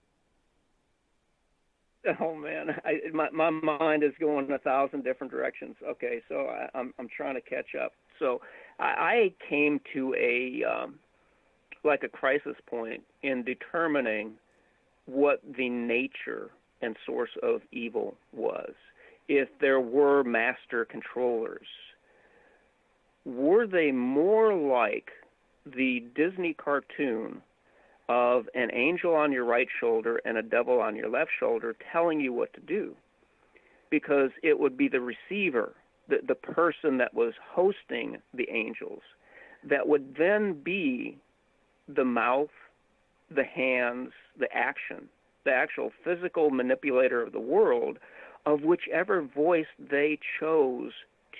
Oh man, my mind is going 1,000 different directions. Okay, so I'm trying to catch up. So I came to a crisis point in determining what the nature and source of evil was. If there were master controllers, were they more like the Disney cartoon of an angel on your right shoulder and a devil on your left shoulder telling you what to do, because it would be the receiver, the person that was hosting the angels, that would then be the mouth, the hands, the action, the actual physical manipulator of the world, of whichever voice they chose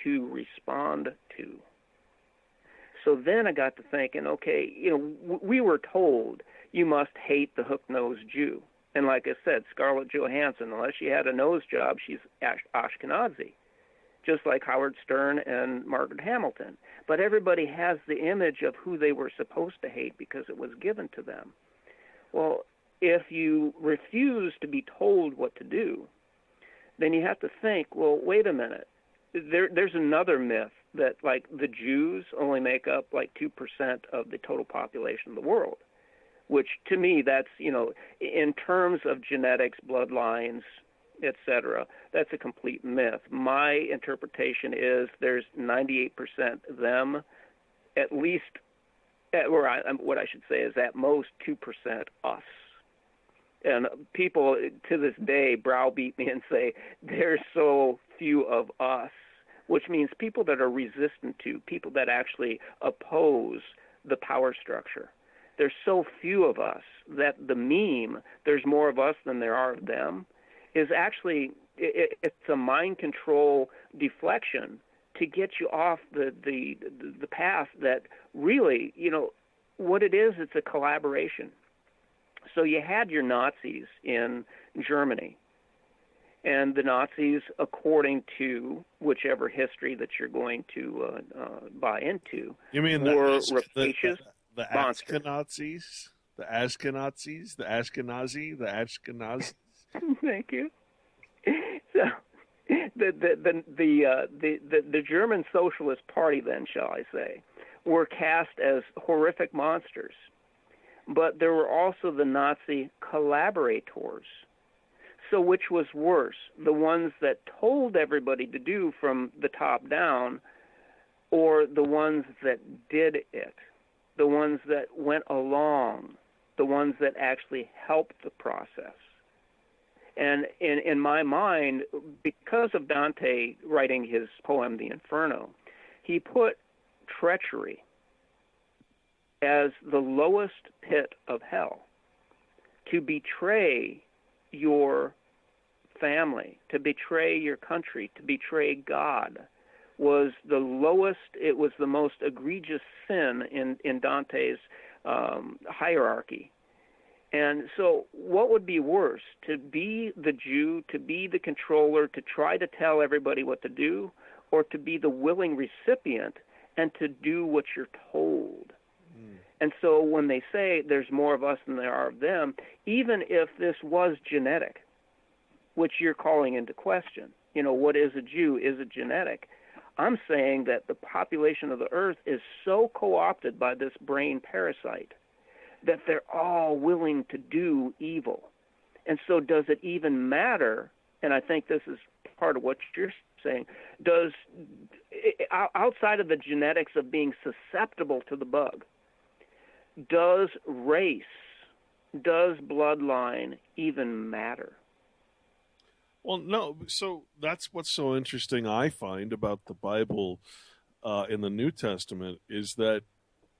to respond to. So then I got to thinking, okay, we were told you must hate the hook-nosed Jew. And like I said, Scarlett Johansson, unless she had a nose job, she's Ashkenazi, just like Howard Stern and Margaret Hamilton. But everybody has the image of who they were supposed to hate because it was given to them. Well, if you refuse to be told what to do, then you have to think, well, wait a minute. There's another myth that, like, the Jews only make up like 2% of the total population of the world, which to me, that's, in terms of genetics, bloodlines, etc., that's a complete myth. My interpretation is there's 98% them, at least, what I should say is at most 2% us. And people to this day browbeat me and say, there's so few of us, which means people that are resistant to, people that actually oppose the power structure. There's so few of us that the meme, there's more of us than there are of them, is actually, it's a mind control deflection to get you off the path that really, what it is, it's a collaboration. So you had your Nazis in Germany, and the Nazis, according to whichever history that you're going to buy into, were rapacious the monsters. Ashkenazis, the Ashkenazis, the Ashkenazi, the Ashkenazis. Thank you. So the German Socialist Party, then, shall I say, were cast as horrific monsters. But there were also the Nazi collaborators. So which was worse, the ones that told everybody to do from the top down, or the ones that did it, the ones that went along, the ones that actually helped the process? And in my mind, because of Dante writing his poem, The Inferno, he put treachery as the lowest pit of hell. To betray your family, to betray your country, to betray God was the lowest, it was the most egregious sin in Dante's hierarchy. And so what would be worse, to be the Jew, to be the controller, to try to tell everybody what to do, or to be the willing recipient and to do what you're told? And so when they say there's more of us than there are of them, even if this was genetic, which you're calling into question, what is a Jew? Is it genetic? I'm saying that the population of the earth is so co-opted by this brain parasite that they're all willing to do evil. And so does it even matter, and I think this is part of what you're saying, outside of the genetics of being susceptible to the bug, does race, does bloodline even matter? Well, no. So that's what's so interesting, I find, about the Bible in the New Testament is that,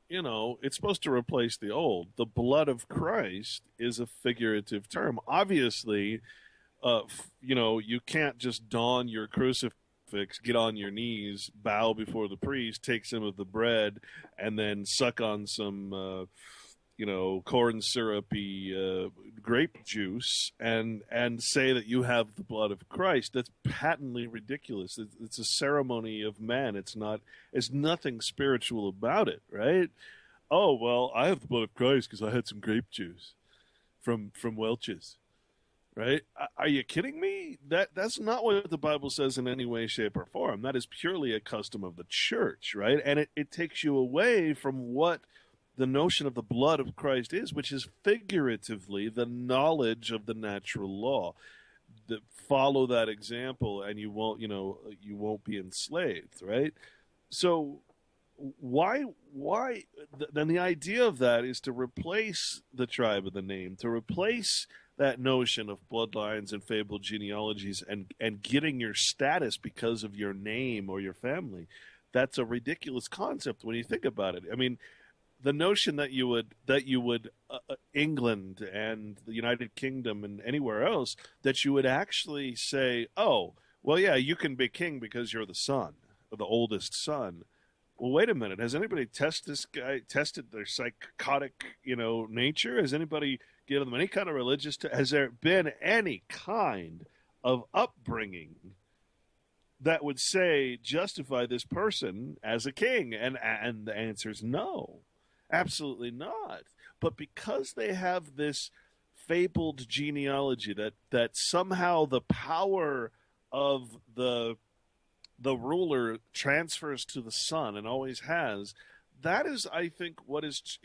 it's supposed to replace the old. The blood of Christ is a figurative term. Obviously, you can't just don your crucifix, get on your knees, bow before the priest, take some of the bread, and then suck on some, corn syrupy grape juice and say that you have the blood of Christ. That's patently ridiculous. It's a ceremony of man. It's nothing spiritual about it, right? Oh, well, I have the blood of Christ because I had some grape juice from Welch's. Right? Are you kidding me? That's not what the Bible says in any way, shape, or form. That is purely a custom of the church, right? And it takes you away from what the notion of the blood of Christ is, which is figuratively the knowledge of the natural law. Follow that example, and you won't be enslaved, right? So why then the idea of that is to replace the tribe of the name, to replace that notion of bloodlines and fabled genealogies and getting your status because of your name or your family. That's a ridiculous concept when you think about it. I mean, the notion that you would England and the United Kingdom and anywhere else, that you would actually say, oh, well, yeah, you can be king because you're the son, or the oldest son. Well, wait a minute. Has anybody tested their psychotic, nature? Has anybody given them any kind of religious? Has there been any kind of upbringing that would justify this person as a king? And the answer is no, absolutely not. But because they have this fabled genealogy that somehow the power of the ruler transfers to the son and always has, that is, I think, what is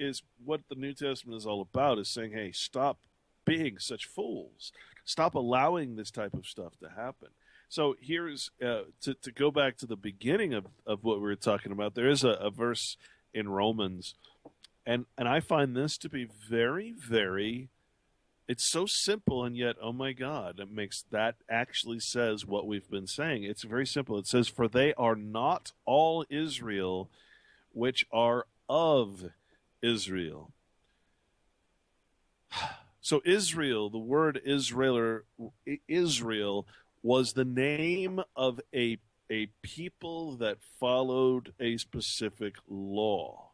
what the New Testament is all about, is saying, hey, stop being such fools. Stop allowing this type of stuff to happen. So here's, to go back to the beginning of what we were talking about, there is a verse in Romans, and I find this to be very, very, it's so simple, and yet, oh my God, that actually says what we've been saying. It's very simple. It says, for they are not all Israel which are of Israel. So Israel, the word Israel was the name of a people that followed a specific law.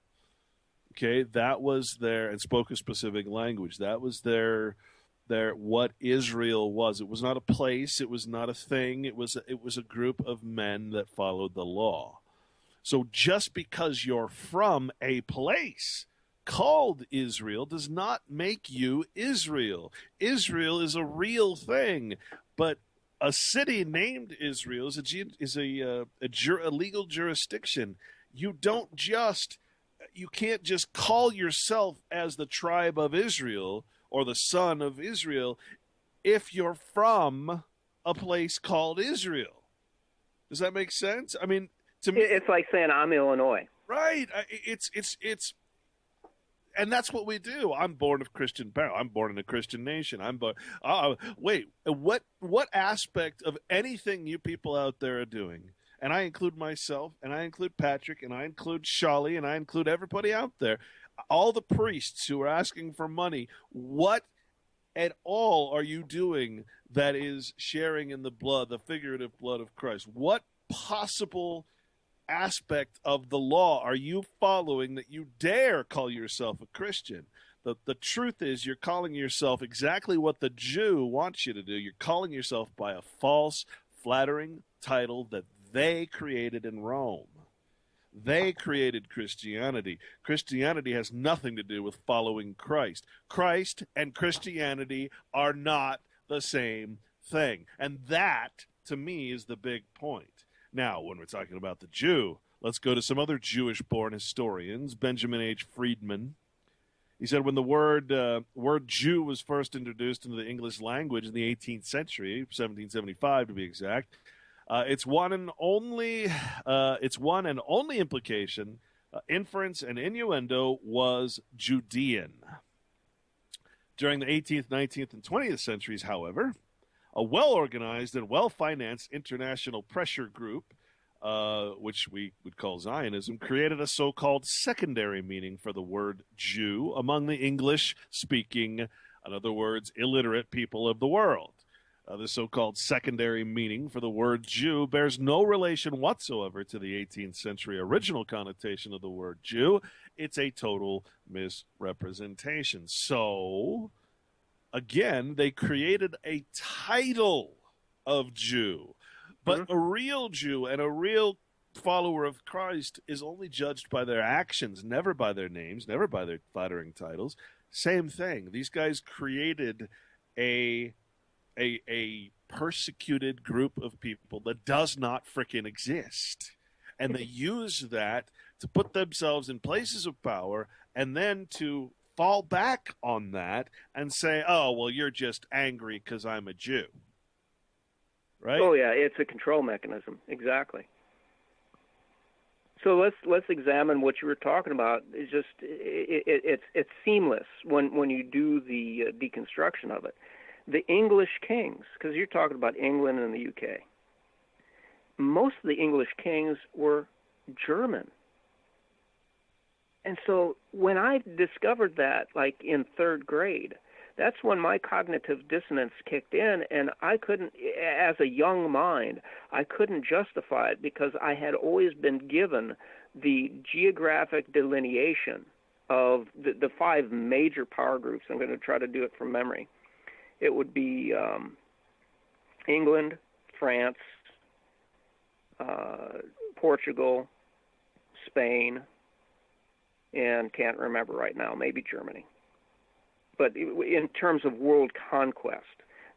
Okay, that was and spoke a specific language. That was their what Israel was. It was not a place. It was not a thing. It was a group of men that followed the law. So just because you're from a place called Israel does not make you Israel. Israel is a real thing, but a city named Israel is a legal jurisdiction. You can't just call yourself as the tribe of Israel or the son of Israel if you're from a place called Israel. Does that make sense? I mean, to me, it's like saying I'm Illinois. Right. It's and that's what we do. I'm born of Christian parents. I'm born in a Christian nation. Wait, what aspect of anything you people out there are doing, and I include myself, and I include Patrick, and I include Shali, and I include everybody out there, all the priests who are asking for money, what at all are you doing that is sharing in the blood, the figurative blood of Christ? What possible aspect of the law are you following that you dare call yourself a Christian? The truth is, you're calling yourself exactly what the Jew wants you to do. You're calling yourself by a false, flattering title that they created in Rome. They created Christianity. Christianity has nothing to do with following Christ. Christ and Christianity are not the same thing. And that, to me, is the big point. Now, when we're talking about the Jew, let's go to some other Jewish-born historians. Benjamin H. Friedman. He said when the word Jew was first introduced into the English language in the 18th century, 1775 to be exact, its one and only implication, inference, and innuendo was Judean. During the 18th, 19th, and 20th centuries, however, a well-organized and well-financed international pressure group, which we would call Zionism, created a so-called secondary meaning for the word Jew among the English-speaking, in other words, illiterate people of the world. The so-called secondary meaning for the word Jew bears no relation whatsoever to the 18th century original connotation of the word Jew. It's a total misrepresentation. So, again, they created a title of Jew. But a real Jew and a real follower of Christ is only judged by their actions, never by their names, never by their flattering titles. Same thing. These guys created a persecuted group of people that does not frickin' exist. And they use that to put themselves in places of power and then to fall back on that and say, oh, well, you're just angry because I'm a Jew. Right? Oh, yeah, it's a control mechanism. Exactly. So let's examine what you were talking about. It's just it's seamless when you do the deconstruction of it. The English kings, because you're talking about England and the UK. Most of the English kings were German. And so when I discovered that, like in third grade, that's when my cognitive dissonance kicked in, and I couldn't, as a young mind, I couldn't justify it because I had always been given the geographic delineation of the five major power groups. I'm going to try to do it from memory. It would be England, France, Portugal, Spain, and can't remember right now, maybe Germany. But in terms of world conquest,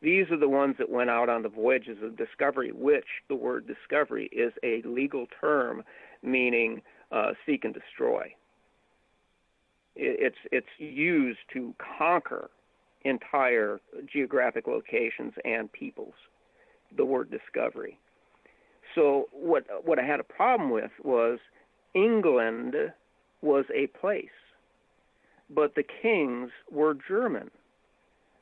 these are the ones that went out on the voyages of discovery, which the word discovery is a legal term meaning seek and destroy. It's used to conquer entire geographic locations and peoples, the word discovery. So what I had a problem with was England was a place, but the kings were German.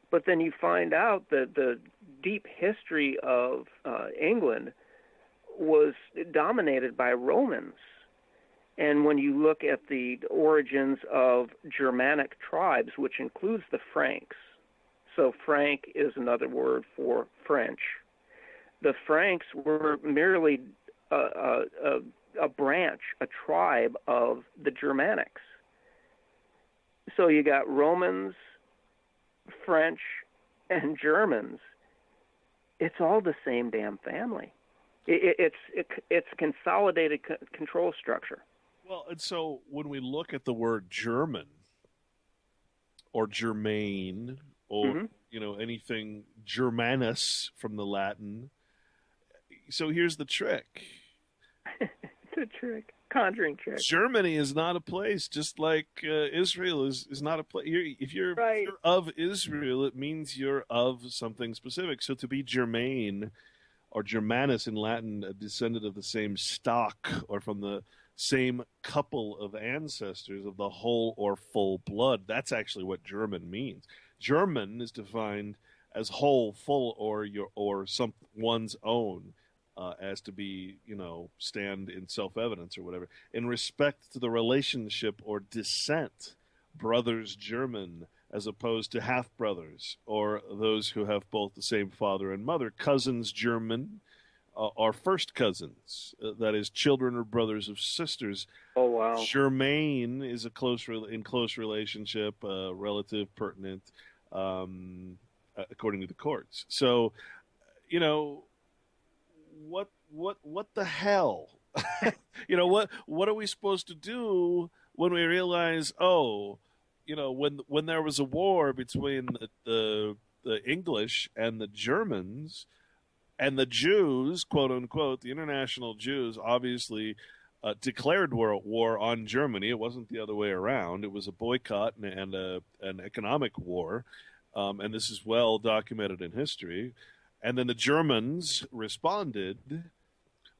But then you find out that the deep history of England was dominated by Romans. And when you look at the origins of Germanic tribes, which includes the Franks, so Frank is another word for French, the Franks were merely a branch, a tribe of the Germanics. So you got Romans, French, and Germans. It's all the same damn family. It's consolidated control structure. Well, and so when we look at the word German or Germain or anything Germanus from the Latin, so here's the trick. The trick. Conjuring trick. Germany is not a place, just like Israel is not a place. If you're of Israel, it means you're of something specific. So to be Germain or Germanus in Latin, a descendant of the same stock or from the same couple of ancestors of the whole or full blood, that's actually what German means. German is defined as whole, full, or one's own. As to be, stand in self-evidence or whatever. In respect to the relationship or descent, brothers German, as opposed to half-brothers, or those who have both the same father and mother. Cousins German are first cousins, that is, children or brothers of sisters. Oh, wow. Germain is in close relationship, relative, pertinent, according to the courts. So, what the hell? What are we supposed to do when we realize, when there was a war between the English and the Germans and the Jews, quote unquote, the international Jews obviously declared war on Germany. It wasn't the other way around. It was a boycott and an economic war, and this is well documented in history. And then the Germans responded.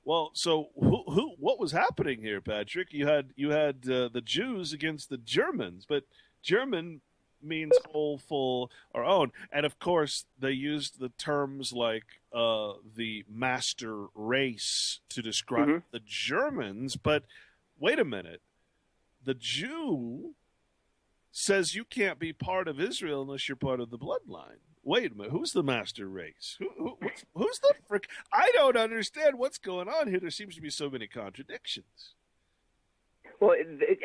Well, so what was happening here, Patrick? You had the Jews against the Germans, but German means whole, full, or own. And of course, they used the terms like the master race to describe the Germans. But wait a minute, the Jew says you can't be part of Israel unless you're part of the bloodline. Wait a minute, who's the master race? Who's the frick? I don't understand what's going on here. There seems to be so many contradictions. Well,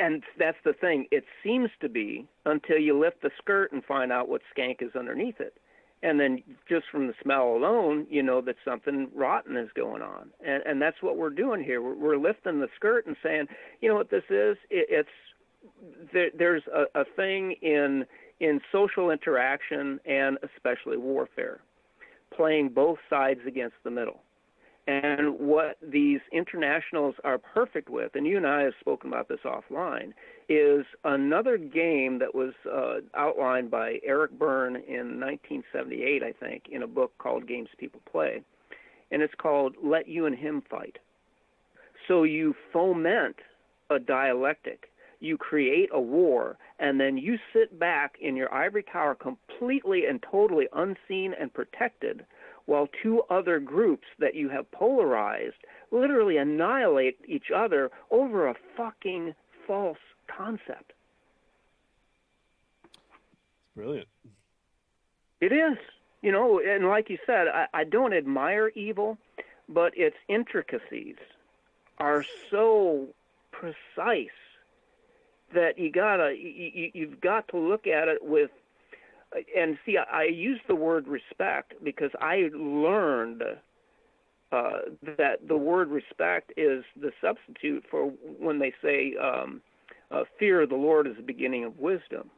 and that's the thing. It seems to be until you lift the skirt and find out what skank is underneath it. And then just from the smell alone, you know that something rotten is going on. And that's what we're doing here. We're lifting the skirt and saying, you know what this is? There's a thing in social interaction and especially warfare, playing both sides against the middle. And what these internationals are perfect with, and you and I have spoken about this offline, is another game that was outlined by Eric Byrne in 1978, I think, in a book called Games People Play. And it's called Let You and Him Fight. So you foment a dialectic. You create a war, and then you sit back in your ivory tower completely and totally unseen and protected, while two other groups that you have polarized literally annihilate each other over a fucking false concept. It's brilliant. It is. You know, and like you said, I don't admire evil, but its intricacies are so precise that you've got to look at it with, and see, I use the word respect because I learned that the word respect is the substitute for when they say fear of the Lord is the beginning of wisdom.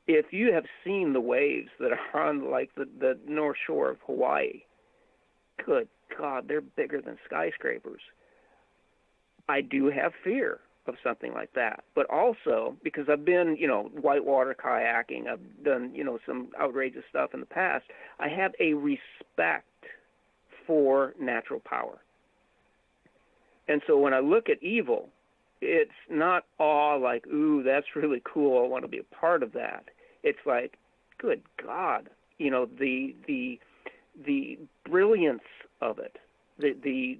If you have seen the waves that are on like the North Shore of Hawaii, good God, they're bigger than skyscrapers. I do have fear of something like that, but also because I've been, whitewater kayaking, I've done, some outrageous stuff in the past, I have a respect for natural power. And so when I look at evil, it's not awe like, ooh, that's really cool, I want to be a part of that. It's like, good God, the brilliance of it, the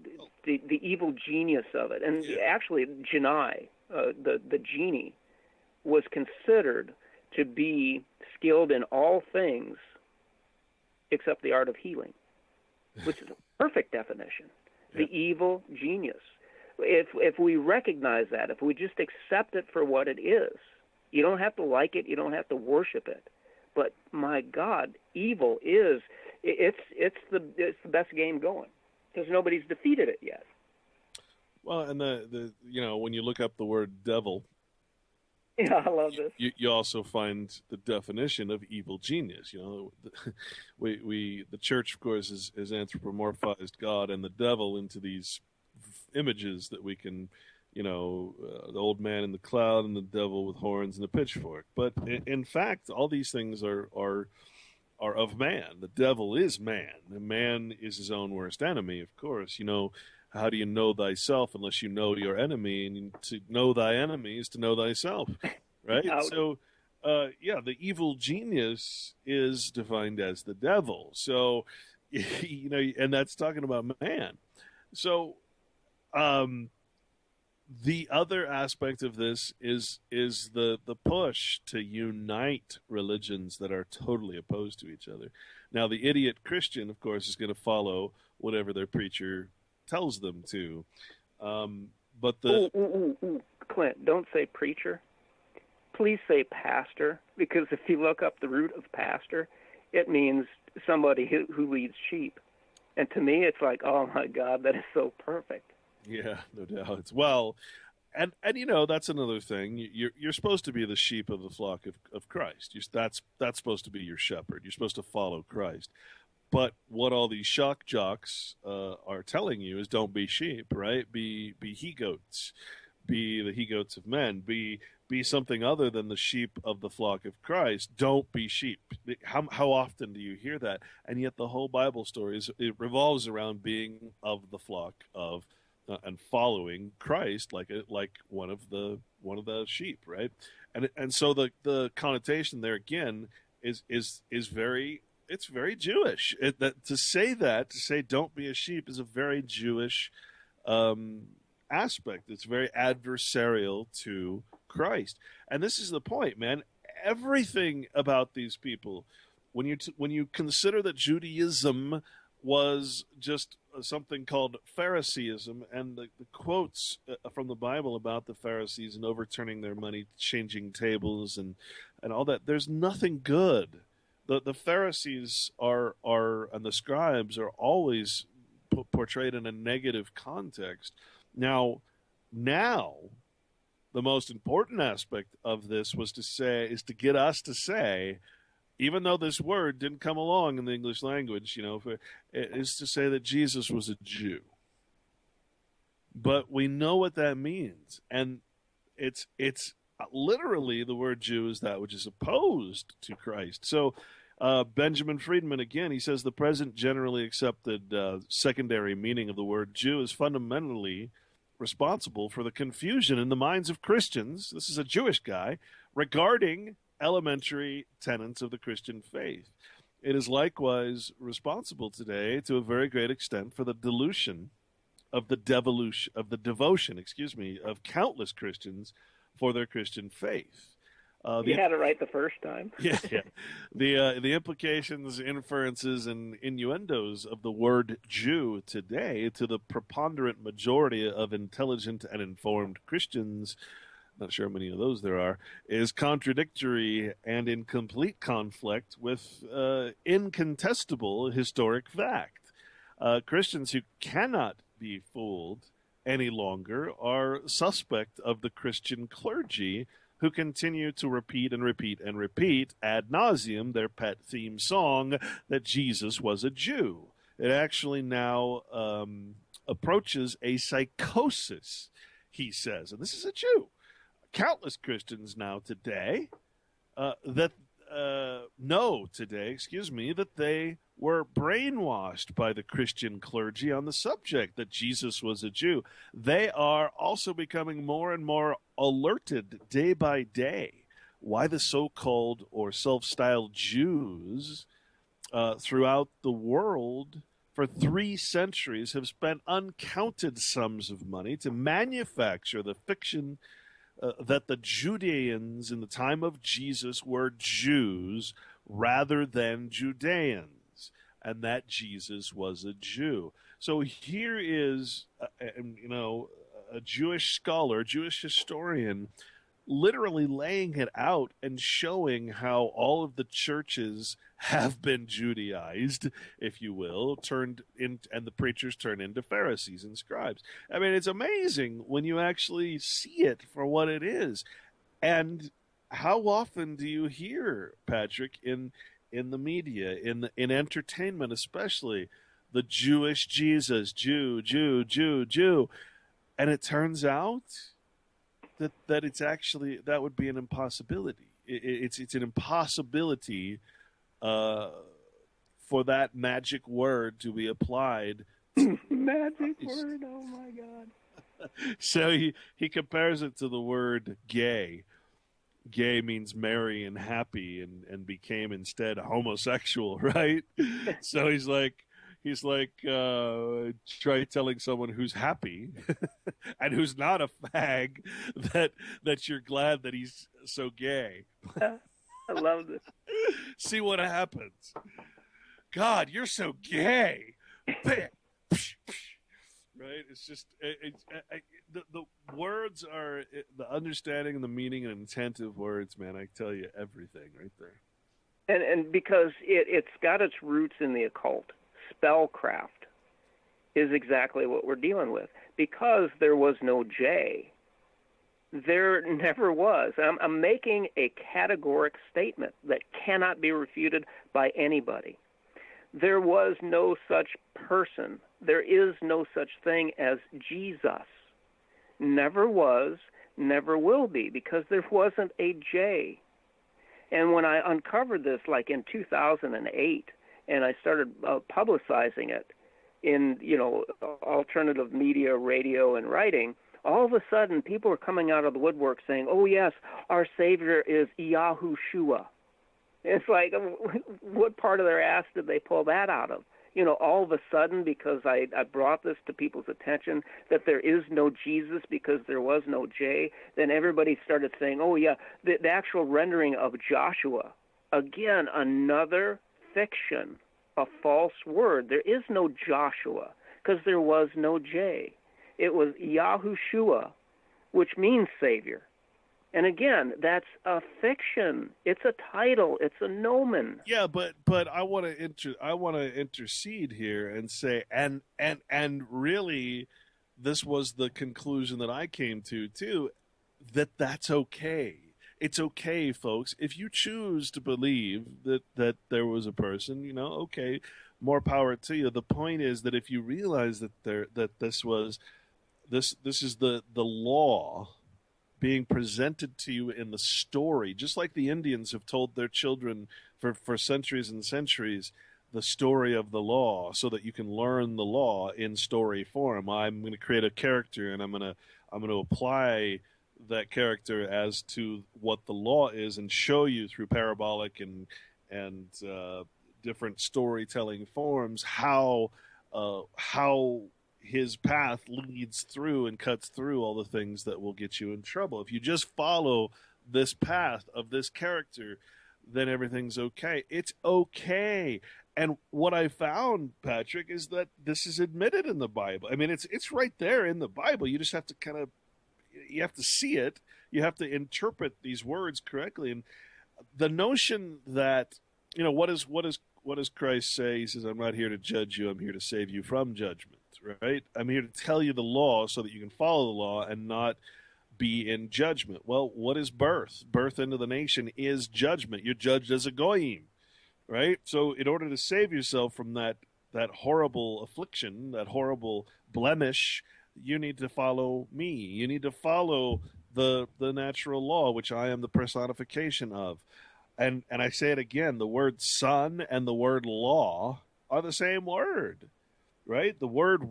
evil genius of it. And actually, Genii, the genie, was considered to be skilled in all things except the art of healing, which is a perfect definition. The evil genius. If we recognize that, if we just accept it for what it is, you don't have to like it, you don't have to worship it. But my God, evil is it's the best game going because nobody's defeated it yet. Well, and the when you look up the word devil, yeah, I love this. You also find the definition of evil genius. The church, of course, has anthropomorphized God and the devil into these images that we can, the old man in the cloud and the devil with horns and a pitchfork. But in fact, all these things are of man. The devil is man. And man is his own worst enemy, of course. How do you know thyself unless you know your enemy? And to know thy enemy is to know thyself, right? So, the evil genius is defined as the devil. So, and that's talking about man. So, the other aspect of this is the push to unite religions that are totally opposed to each other. Now, the idiot Christian, of course, is going to follow whatever their preacher tells them to. But Clint, don't say preacher. Please say pastor, because if you look up the root of pastor, it means somebody who leads sheep. And to me, it's like, oh my God, that is so perfect. Yeah, no doubt. And that's another thing. You're supposed to be the sheep of the flock of Christ. That's supposed to be your shepherd. You're supposed to follow Christ. But what all these shock jocks are telling you is don't be sheep, right? Be he-goats. Be the he-goats of men. Be something other than the sheep of the flock of Christ. Don't be sheep. How often do you hear that? And yet the whole Bible story it revolves around being of the flock of and following Christ like one of the sheep, right? And so the connotation there again is very. It's very Jewish. To say don't be a sheep is a very Jewish aspect. It's very adversarial to Christ. And this is the point, man. Everything about these people, when you consider that Judaism was just something called Phariseeism, and the quotes from the Bible about the Pharisees and overturning their money, changing tables, and all that, there's nothing good. The Pharisees are and the scribes are always portrayed in a negative context. Now, the most important aspect of this is to get us to say, even though this word didn't come along in the English language, is to say that Jesus was a Jew. But we know what that means, and it's literally the word Jew is that which is opposed to Christ. So Benjamin Friedman, again, he says the present generally accepted secondary meaning of the word Jew is fundamentally responsible for the confusion in the minds of Christians, this is a Jewish guy, regarding elementary tenets of the Christian faith. It is likewise responsible today, to a very great extent, for the dilution of the devolution of the devotion, of countless Christians for their Christian faith. You had it right the first time. Yeah. The implications, inferences, and innuendos of the word Jew today to the preponderant majority of intelligent and informed Christians, not sure how many of those there are, is contradictory and in complete conflict with incontestable historic fact. Christians who cannot be fooled any longer are suspect of the Christian clergy, who continue to repeat and repeat and repeat ad nauseum their pet theme song that Jesus was a Jew. It actually now approaches a psychosis, he says. And this is a Jew. Countless Christians now today that they were brainwashed by the Christian clergy on the subject that Jesus was a Jew. They are also becoming more and more alerted day by day why the so-called or self-styled Jews throughout the world for 3 centuries have spent uncounted sums of money to manufacture the fiction that the Judeans in the time of Jesus were Jews rather than Judeans, and that Jesus was a Jew. So here is, a Jewish scholar, Jewish historian, literally laying it out and showing how all of the churches have been Judaized, if you will, and the preachers turn into Pharisees and scribes. I mean, it's amazing when you actually see it for what it is. And how often do you hear, Patrick, in the media, in entertainment especially, the Jewish Jesus, Jew, Jew, Jew, Jew. And it turns out that it's actually, that would be an impossibility. It's an impossibility for that magic word to be applied. Magic word, oh my God. So he compares it to the word gay. Gay means merry and happy, and became instead homosexual, right? So he's like, try telling someone who's happy and who's not a fag that you're glad that he's so gay. I love this. See what happens. God, you're so gay. Bam. Right? It's just the words are the understanding and the meaning and intent of words, man. I tell you everything right there. And because it's got its roots in the occult. Spellcraft is exactly what we're dealing with. Because there was no J, there never was. I'm making a categoric statement that cannot be refuted by anybody. There was no such person. There is no such thing as Jesus. Never was, never will be, because there wasn't a J. And when I uncovered this, like in 2008, and I started publicizing it in, alternative media, radio, and writing, all of a sudden people were coming out of the woodwork saying, oh, yes, our Savior is Yahushua. It's like, what part of their ass did they pull that out of? All of a sudden, because I brought this to people's attention, that there is no Jesus because there was no J, then everybody started saying, oh, yeah, the actual rendering of Joshua, again, another fiction, a false word. There is no Joshua because there was no J. It was Yahushua, which means Savior. And again, that's a fiction. It's a title. It's a nomen. Yeah, but I want to intercede here and say, and really, this was the conclusion that I came to too, that's okay. It's okay, folks. If you choose to believe that there was a person, okay, more power to you. The point is that if you realize that this is the law being presented to you in the story, just like the Indians have told their children for centuries and centuries, the story of the law so that you can learn the law in story form. I'm going to create a character, and I'm going to apply that character as to what the law is, and show you through parabolic and different storytelling forms how his path leads through and cuts through all the things that will get you in trouble. If you just follow this path of this character, then everything's okay. It's okay. And what I found, Patrick, is that this is admitted in the Bible. I mean, it's right there in the Bible. You just have to you have to see it. You have to interpret these words correctly. And the notion that, what does Christ say? He says, I'm not here to judge you. I'm here to save you from judgment, right? I'm here to tell you the law so that you can follow the law and not be in judgment. Well, what is birth? Birth into the nation is judgment. You're judged as a goyim, right? So in order to save yourself from that horrible affliction, that horrible blemish, you need to follow me. You need to follow the natural law, which I am the personification of. And I say it again, the word son and the word law are the same word, right? The word,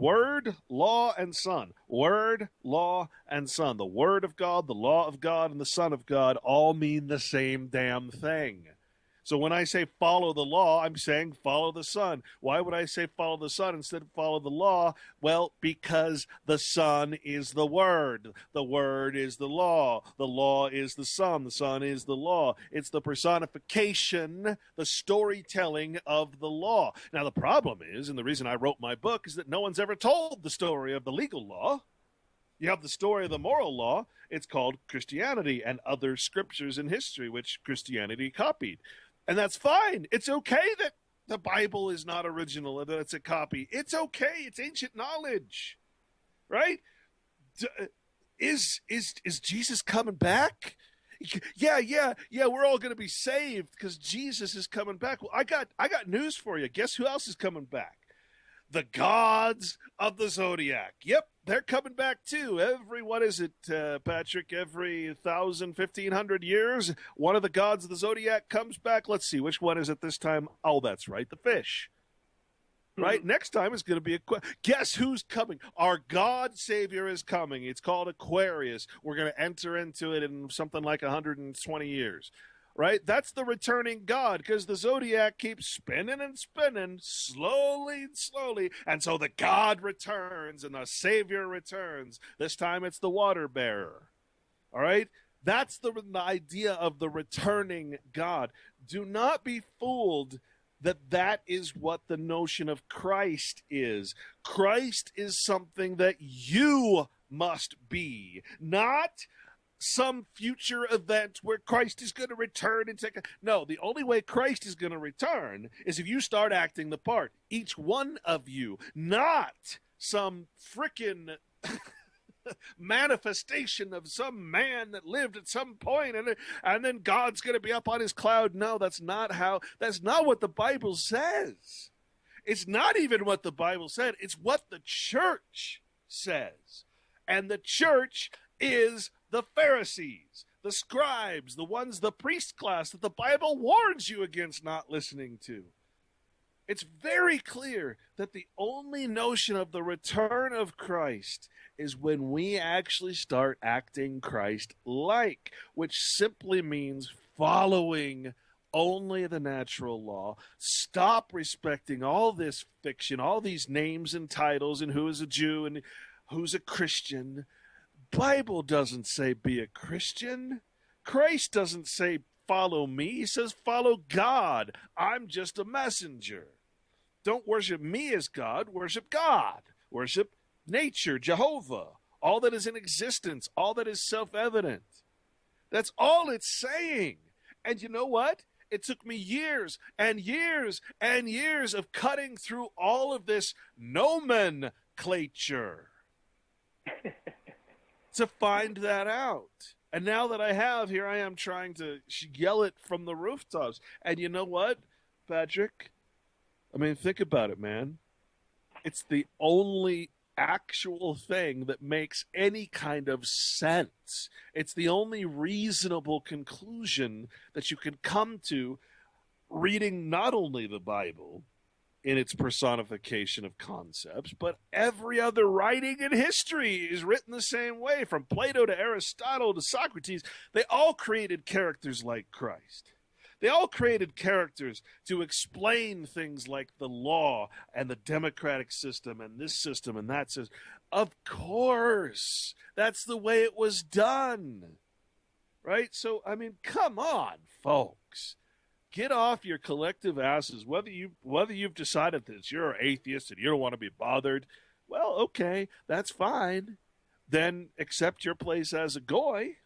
law, and son. Word, law, and son. The word of God, the law of God, and the son of God all mean the same damn thing. So when I say follow the law, I'm saying follow the Son. Why would I say follow the Son instead of follow the law? Well, because the Son is the Word. The Word is the law is the Son is the law. It's the personification, the storytelling of the law. Now, the problem is, and the reason I wrote my book, is that no one's ever told the story of the legal law. You have the story of the moral law. It's called Christianity and other scriptures in history, which Christianity copied. And that's fine. It's okay that the Bible is not original and that it's a copy. It's okay. It's ancient knowledge, right? Is Jesus coming back? Yeah. We're all going to be saved because Jesus is coming back. Well, I got news for you. Guess who else is coming back? The gods of the zodiac. Yep, they're coming back too. What is it, Patrick? Every 1,000, 1,500 years, one of the gods of the zodiac comes back. Let's see, which one is it this time? Oh, that's right, the fish. Right? Next time it's going to be guess who's coming? Our God Savior is coming. It's called Aquarius. We're going to enter into it in something like 120 years. Right? That's the returning God, because the zodiac keeps spinning and spinning, slowly and slowly, and so the God returns and the Savior returns. This time it's the water bearer. All right? That's the idea of the returning God. Do not be fooled that is what the notion of Christ is. Christ is something that you must be, not some future event where Christ is going to return and take No, the only way Christ is going to return is if you start acting the part. Each one of you, not some frickin' manifestation of some man that lived at some point and then God's going to be up on his cloud. No, that's not what the Bible says. It's not even what the Bible said. It's what the church says. And the church is the Pharisees, the scribes, the priest class that the Bible warns you against not listening to. It's very clear that the only notion of the return of Christ is when we actually start acting Christ-like, which simply means following only the natural law. Stop respecting all this fiction, all these names and titles, and who is a Jew and who's a Christian. Bible doesn't say be a Christian. Christ doesn't say follow me. He says follow God. I'm just a messenger. Don't worship me as God. Worship God. Worship nature, Jehovah, all that is in existence, all that is self-evident. That's all it's saying. And you know what? It took me years and years and years of cutting through all of this nomenclature to find that out. And now that I have, here I am trying to yell it from the rooftops. And you know what, Patrick? I mean, think about it, man. It's the only actual thing that makes any kind of sense. It's the only reasonable conclusion that you can come to reading not only the Bible, in its personification of concepts, but every other writing in history is written the same way, from Plato to Aristotle to Socrates. They all created characters like Christ. They all created characters to explain things like the law and the democratic system and this system and that system. Of course, that's the way it was done, right? So, I mean, come on, folks. Get off your collective asses. Whether you've decided that you're an atheist and you don't want to be bothered, well, okay, that's fine. Then accept your place as a goy.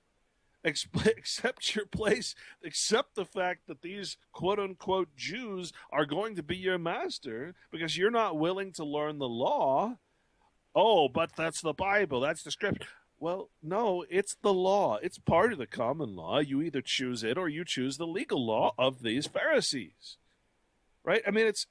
Accept your place. Accept the fact that these quote-unquote Jews are going to be your master because you're not willing to learn the law. Oh, but that's the Bible. That's the scripture. Well, no, it's the law. It's part of the common law. You either choose it or you choose the legal law of these Pharisees, right? I mean, it's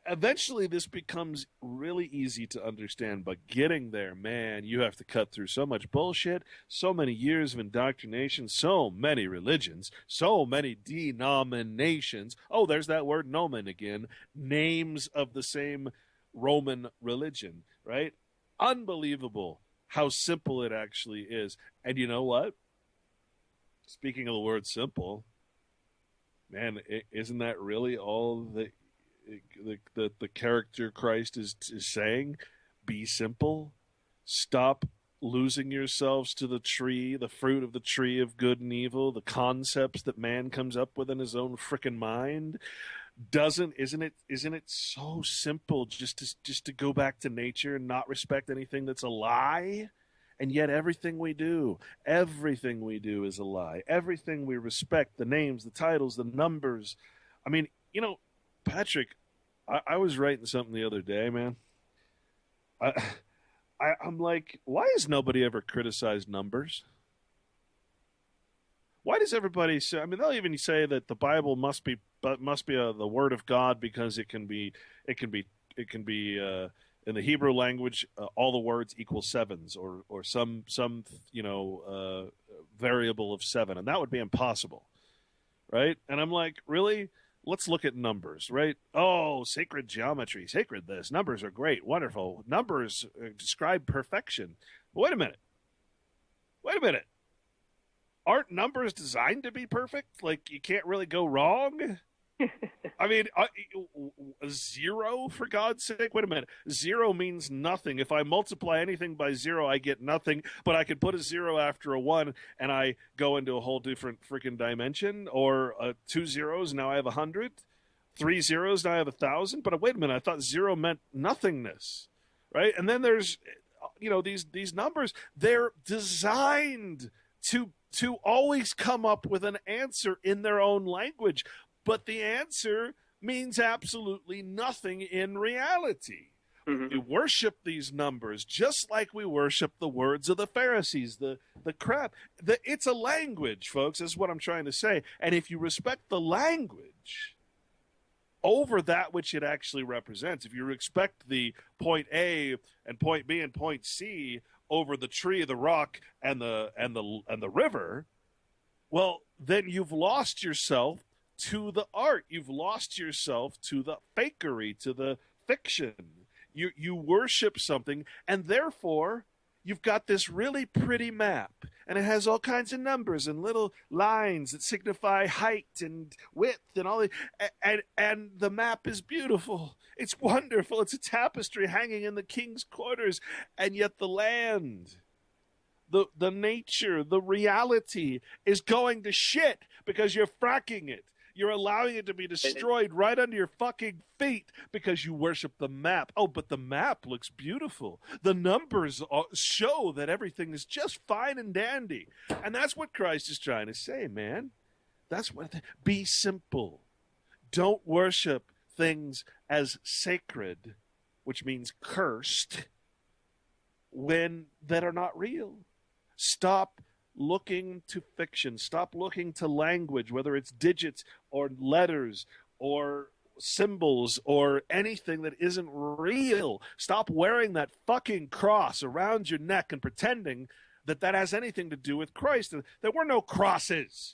eventually this becomes really easy to understand, but getting there, man, you have to cut through so much bullshit, so many years of indoctrination, so many religions, so many denominations. Oh, there's that word nomen again. Names of the same Roman religion, right? Unbelievable how simple it actually is. And you know what? Speaking of the word simple, man, isn't that really all the character Christ is saying? Be simple. Stop losing yourselves to the tree, the fruit of the tree of good and evil, the concepts that man comes up with in his own frickin' mind. Isn't it so simple just to go back to nature and not respect anything that's a lie? And yet everything we do is a lie. Everything we respect, the names, the titles, the numbers. I mean, you know, Patrick, I was writing something the other day, man. I'm like, why has nobody ever criticized numbers? Why does everybody say? I mean, they'll even say that the Bible must be the word of God because it can be in the Hebrew language all the words equal sevens or some variable of seven, and that would be impossible, right? And I'm like, really? Let's look at numbers, right? Oh, sacred geometry, sacred this. Numbers are great, wonderful. Numbers describe perfection. But wait a minute. Aren't numbers designed to be perfect? Like, you can't really go wrong? I mean, zero, for God's sake? Wait a minute. Zero means nothing. If I multiply anything by zero, I get nothing. But I could put a zero after a one, and I go into a whole different freaking dimension. Or 2 zeros, now I have 100. 3 zeros, now I have 1,000. But wait a minute, I thought zero meant nothingness, right? And then there's, these numbers. They're designed to always come up with an answer in their own language. But the answer means absolutely nothing in reality. Mm-hmm. We worship these numbers just like we worship the words of the Pharisees, the crap. It's a language, folks, is what I'm trying to say. And if you respect the language over that which it actually represents, if you respect the point A and point B and point C over the tree, the rock, and the river, well, then you've lost yourself to the art. You've lost yourself to the fakery, to the fiction. You worship something, and therefore you've got this really pretty map, and it has all kinds of numbers and little lines that signify height and width and all that. And the map is beautiful. It's wonderful. It's a tapestry hanging in the king's quarters, and yet the land, the nature, the reality is going to shit because you're fracking it. You're allowing it to be destroyed right under your fucking feet because you worship the map. Oh, but the map looks beautiful. The numbers show that everything is just fine and dandy. And that's what Christ is trying to say, man. Be simple. Don't worship things as sacred, which means cursed, that are not real. Stop looking to fiction. Stop looking to language, whether it's digits or letters or symbols or anything that isn't real. Stop wearing that fucking cross around your neck and pretending that has anything to do with Christ. There were no crosses.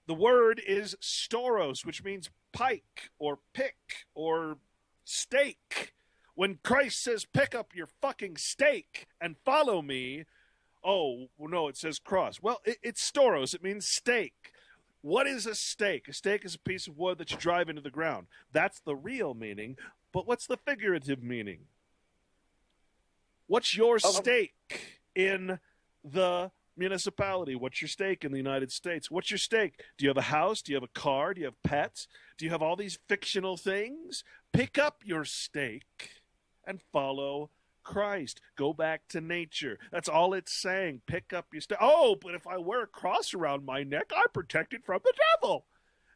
The word is storos, which means pike or pick or stake. When Christ says, pick up your fucking stake and follow me, oh, no, it says cross. Well, it's storos. It means stake. What is a stake? A stake is a piece of wood that you drive into the ground. That's the real meaning. But what's the figurative meaning? What's your stake in the municipality? What's your stake in the United States? What's your stake? Do you have a house? Do you have a car? Do you have pets? Do you have all these fictional things? Pick up your stake and follow Christ. Go back to nature. That's all it's saying. Pick up your stake. Oh, but if I wear a cross around my neck, I'm protected from the devil.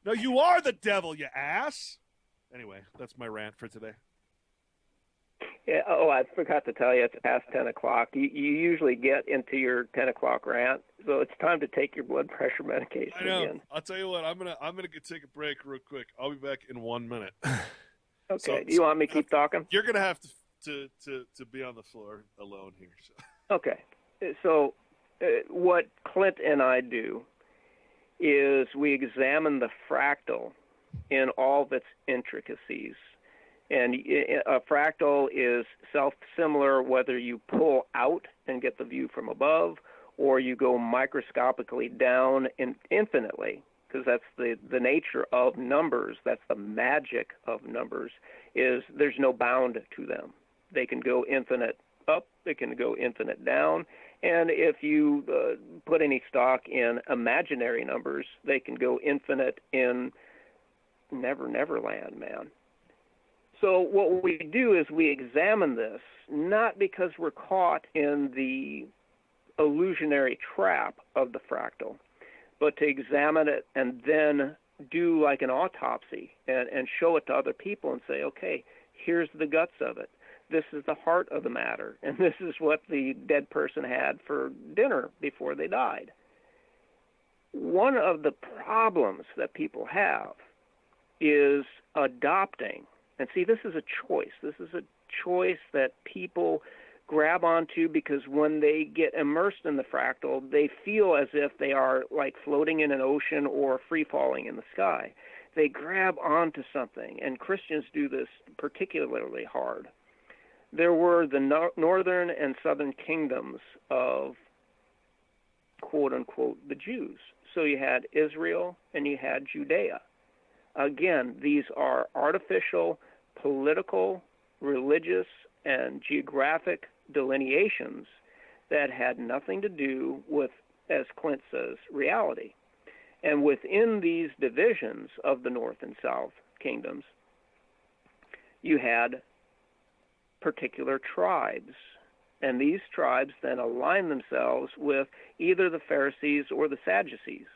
No, you are the devil, you ass. Anyway, that's my rant for today. Yeah, I forgot to tell you, it's past 10 o'clock. You usually get into your 10 o'clock rant, so it's time to take your blood pressure medication I know. again. I'll tell you what, I'm gonna take a break real quick. I'll be back in 1 minute. Okay. Do you want me to keep talking? You're going to have to be on the floor alone here. So. Okay. So what Clint and I do is we examine the fractal in all of its intricacies. And a fractal is self-similar whether you pull out and get the view from above or you go microscopically down infinitely, because that's the nature of numbers. That's the magic of numbers, is there's no bound to them. They can go infinite up, they can go infinite down, and if you put any stock in imaginary numbers, they can go infinite in Neverland, man. So what we do is we examine this, not because we're caught in the illusionary trap of the fractal, but to examine it and then do like an autopsy and show it to other people and say, okay, here's the guts of it. This is the heart of the matter, and this is what the dead person had for dinner before they died. One of the problems that people have is adopting. And see, this is a choice. This is a choice that people grab onto because when they get immersed in the fractal, they feel as if they are like floating in an ocean or free-falling in the sky. They grab onto something, and Christians do this particularly hard. There were the northern and southern kingdoms of, quote-unquote, the Jews. So you had Israel and you had Judea. Again, these are artificial, political, religious, and geographic delineations that had nothing to do with, as Clint says, reality. And within these divisions of the North and South kingdoms, you had particular tribes. And these tribes then align themselves with either the Pharisees or the Sadducees.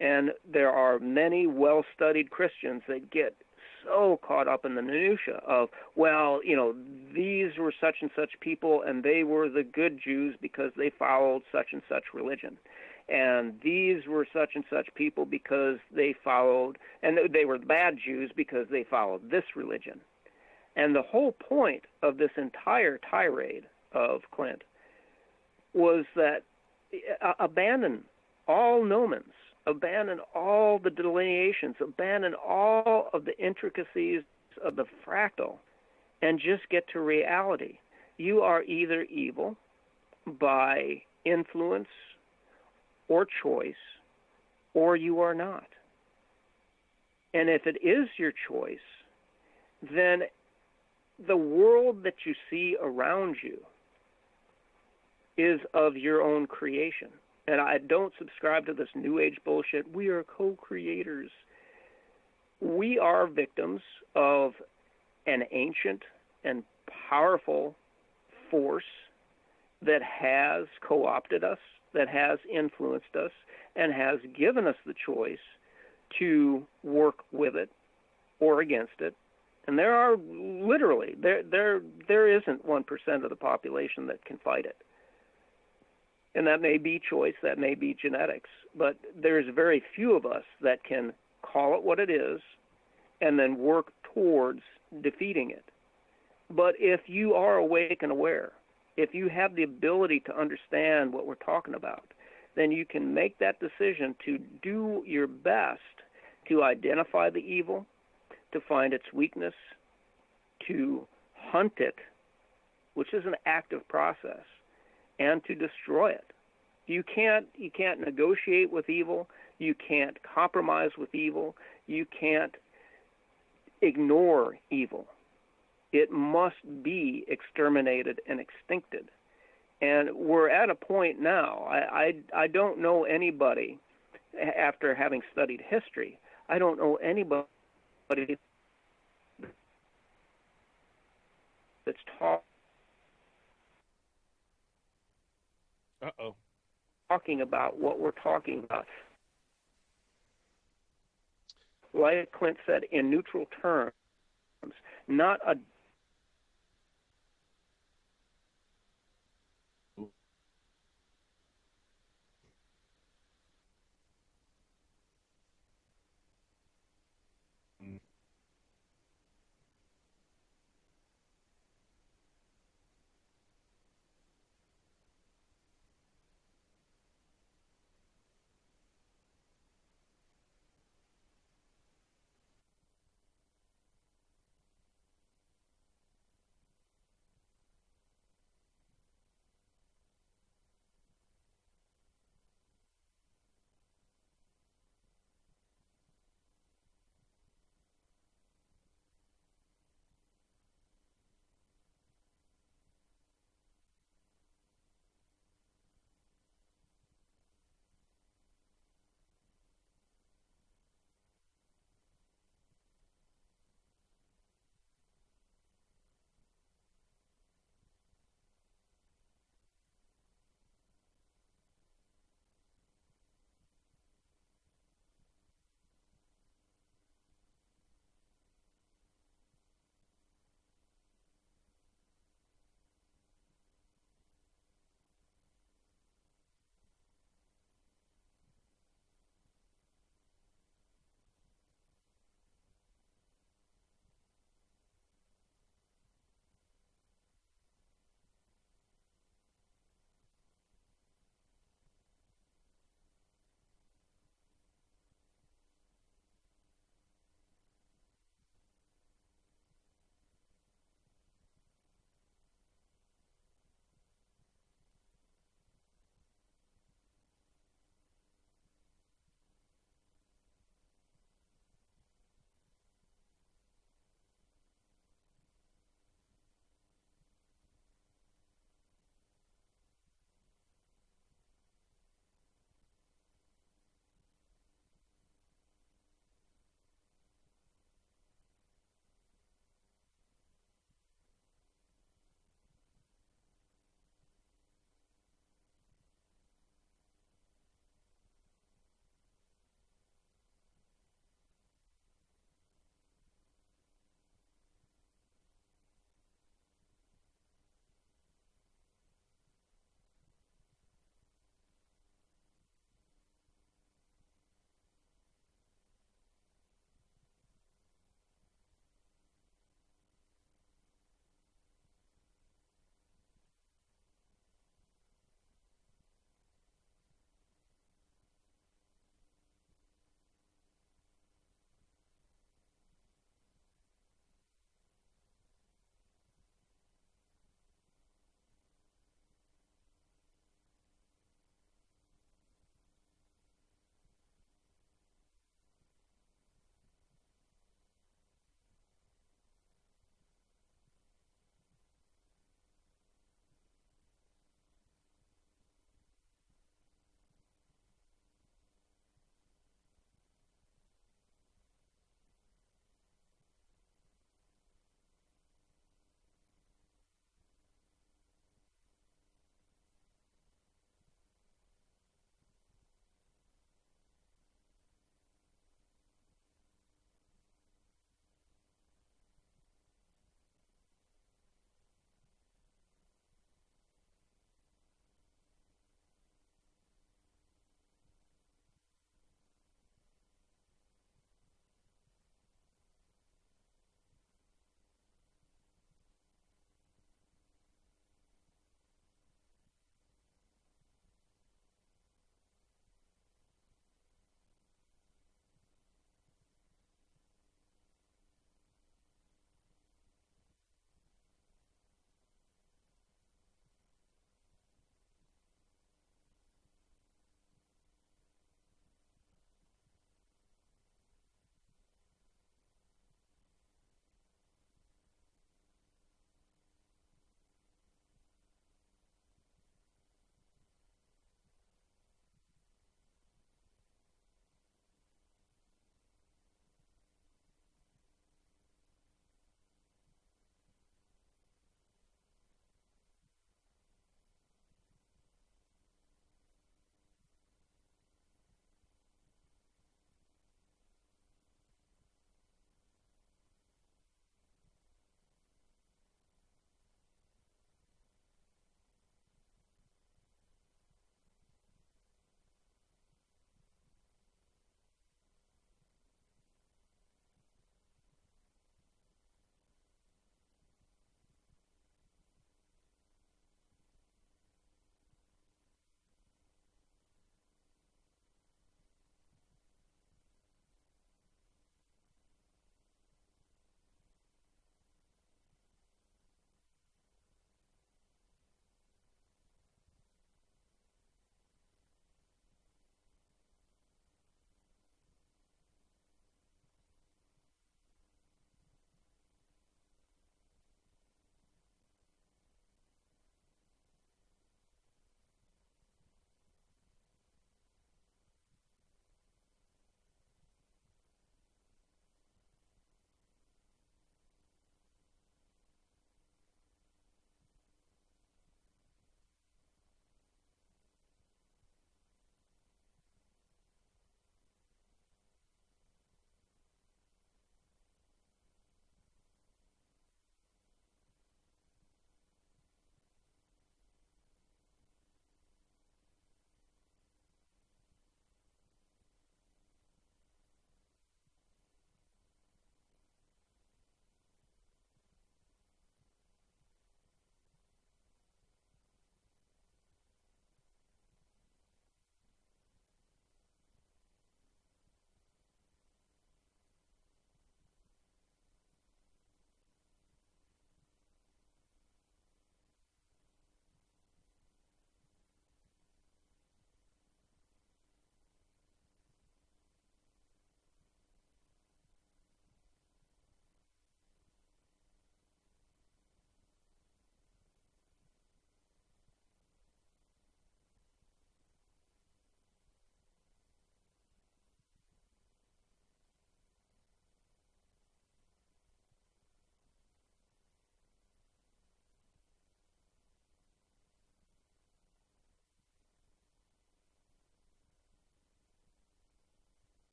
And there are many well-studied Christians that get so caught up in the minutia of, well, you know, these were such and such people, and they were the good Jews because they followed such and such religion. And these were such and such people because they followed, and they were bad Jews because they followed this religion. And the whole point of this entire tirade of Clint was that abandon all nomens, abandon all the delineations, abandon all of the intricacies of the fractal, and just get to reality. You are either evil by influence or choice, or you are not. And if it is your choice, then the world that you see around you is of your own creation. And I don't subscribe to this New Age bullshit. We are co-creators. We are victims of an ancient and powerful force that has co-opted us, that has influenced us, and has given us the choice to work with it or against it. And there are literally, there isn't 1% of the population that can fight it. And that may be choice, that may be genetics, but there's very few of us that can call it what it is and then work towards defeating it. But if you are awake and aware, if you have the ability to understand what we're talking about, then you can make that decision to do your best to identify the evil, to find its weakness, to hunt it, which is an active process, and to destroy it. You can't negotiate with evil. You can't compromise with evil. You can't ignore evil. It must be exterminated and extincted. And we're at a point now, I don't know anybody, after having studied history, I don't know anybody that's talking about what we're talking about. Like Clint said, in neutral terms, not a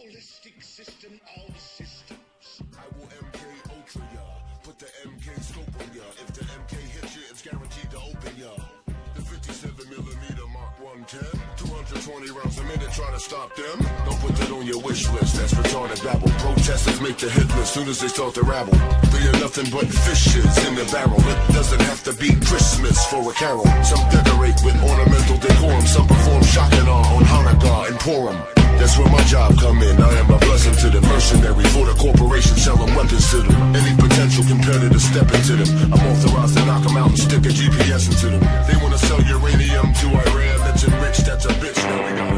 holistic system of systems. I will MK Ultra ya, put the MK scope on ya. If the MK hits you, it's guaranteed to open ya. The 57mm Mark 110, 220 rounds a minute, try to stop them. Don't put that on your wish list, that's retarded babble. Protesters make the hit list soon as they start to rabble. They are nothing but fishes in the barrel. It doesn't have to be Christmas for a carol. Some decorate with ornamental decorum. Some perform Shakanar on Hanukkah and Purim. That's where my job come in. I am a blessing to the mercenary. For the corporation selling weapons to them. Any potential competitor step into them. I'm authorized to knock them out and stick a GPS into them. They want to sell uranium to Iran. That's enriched, that's a bitch. Now we got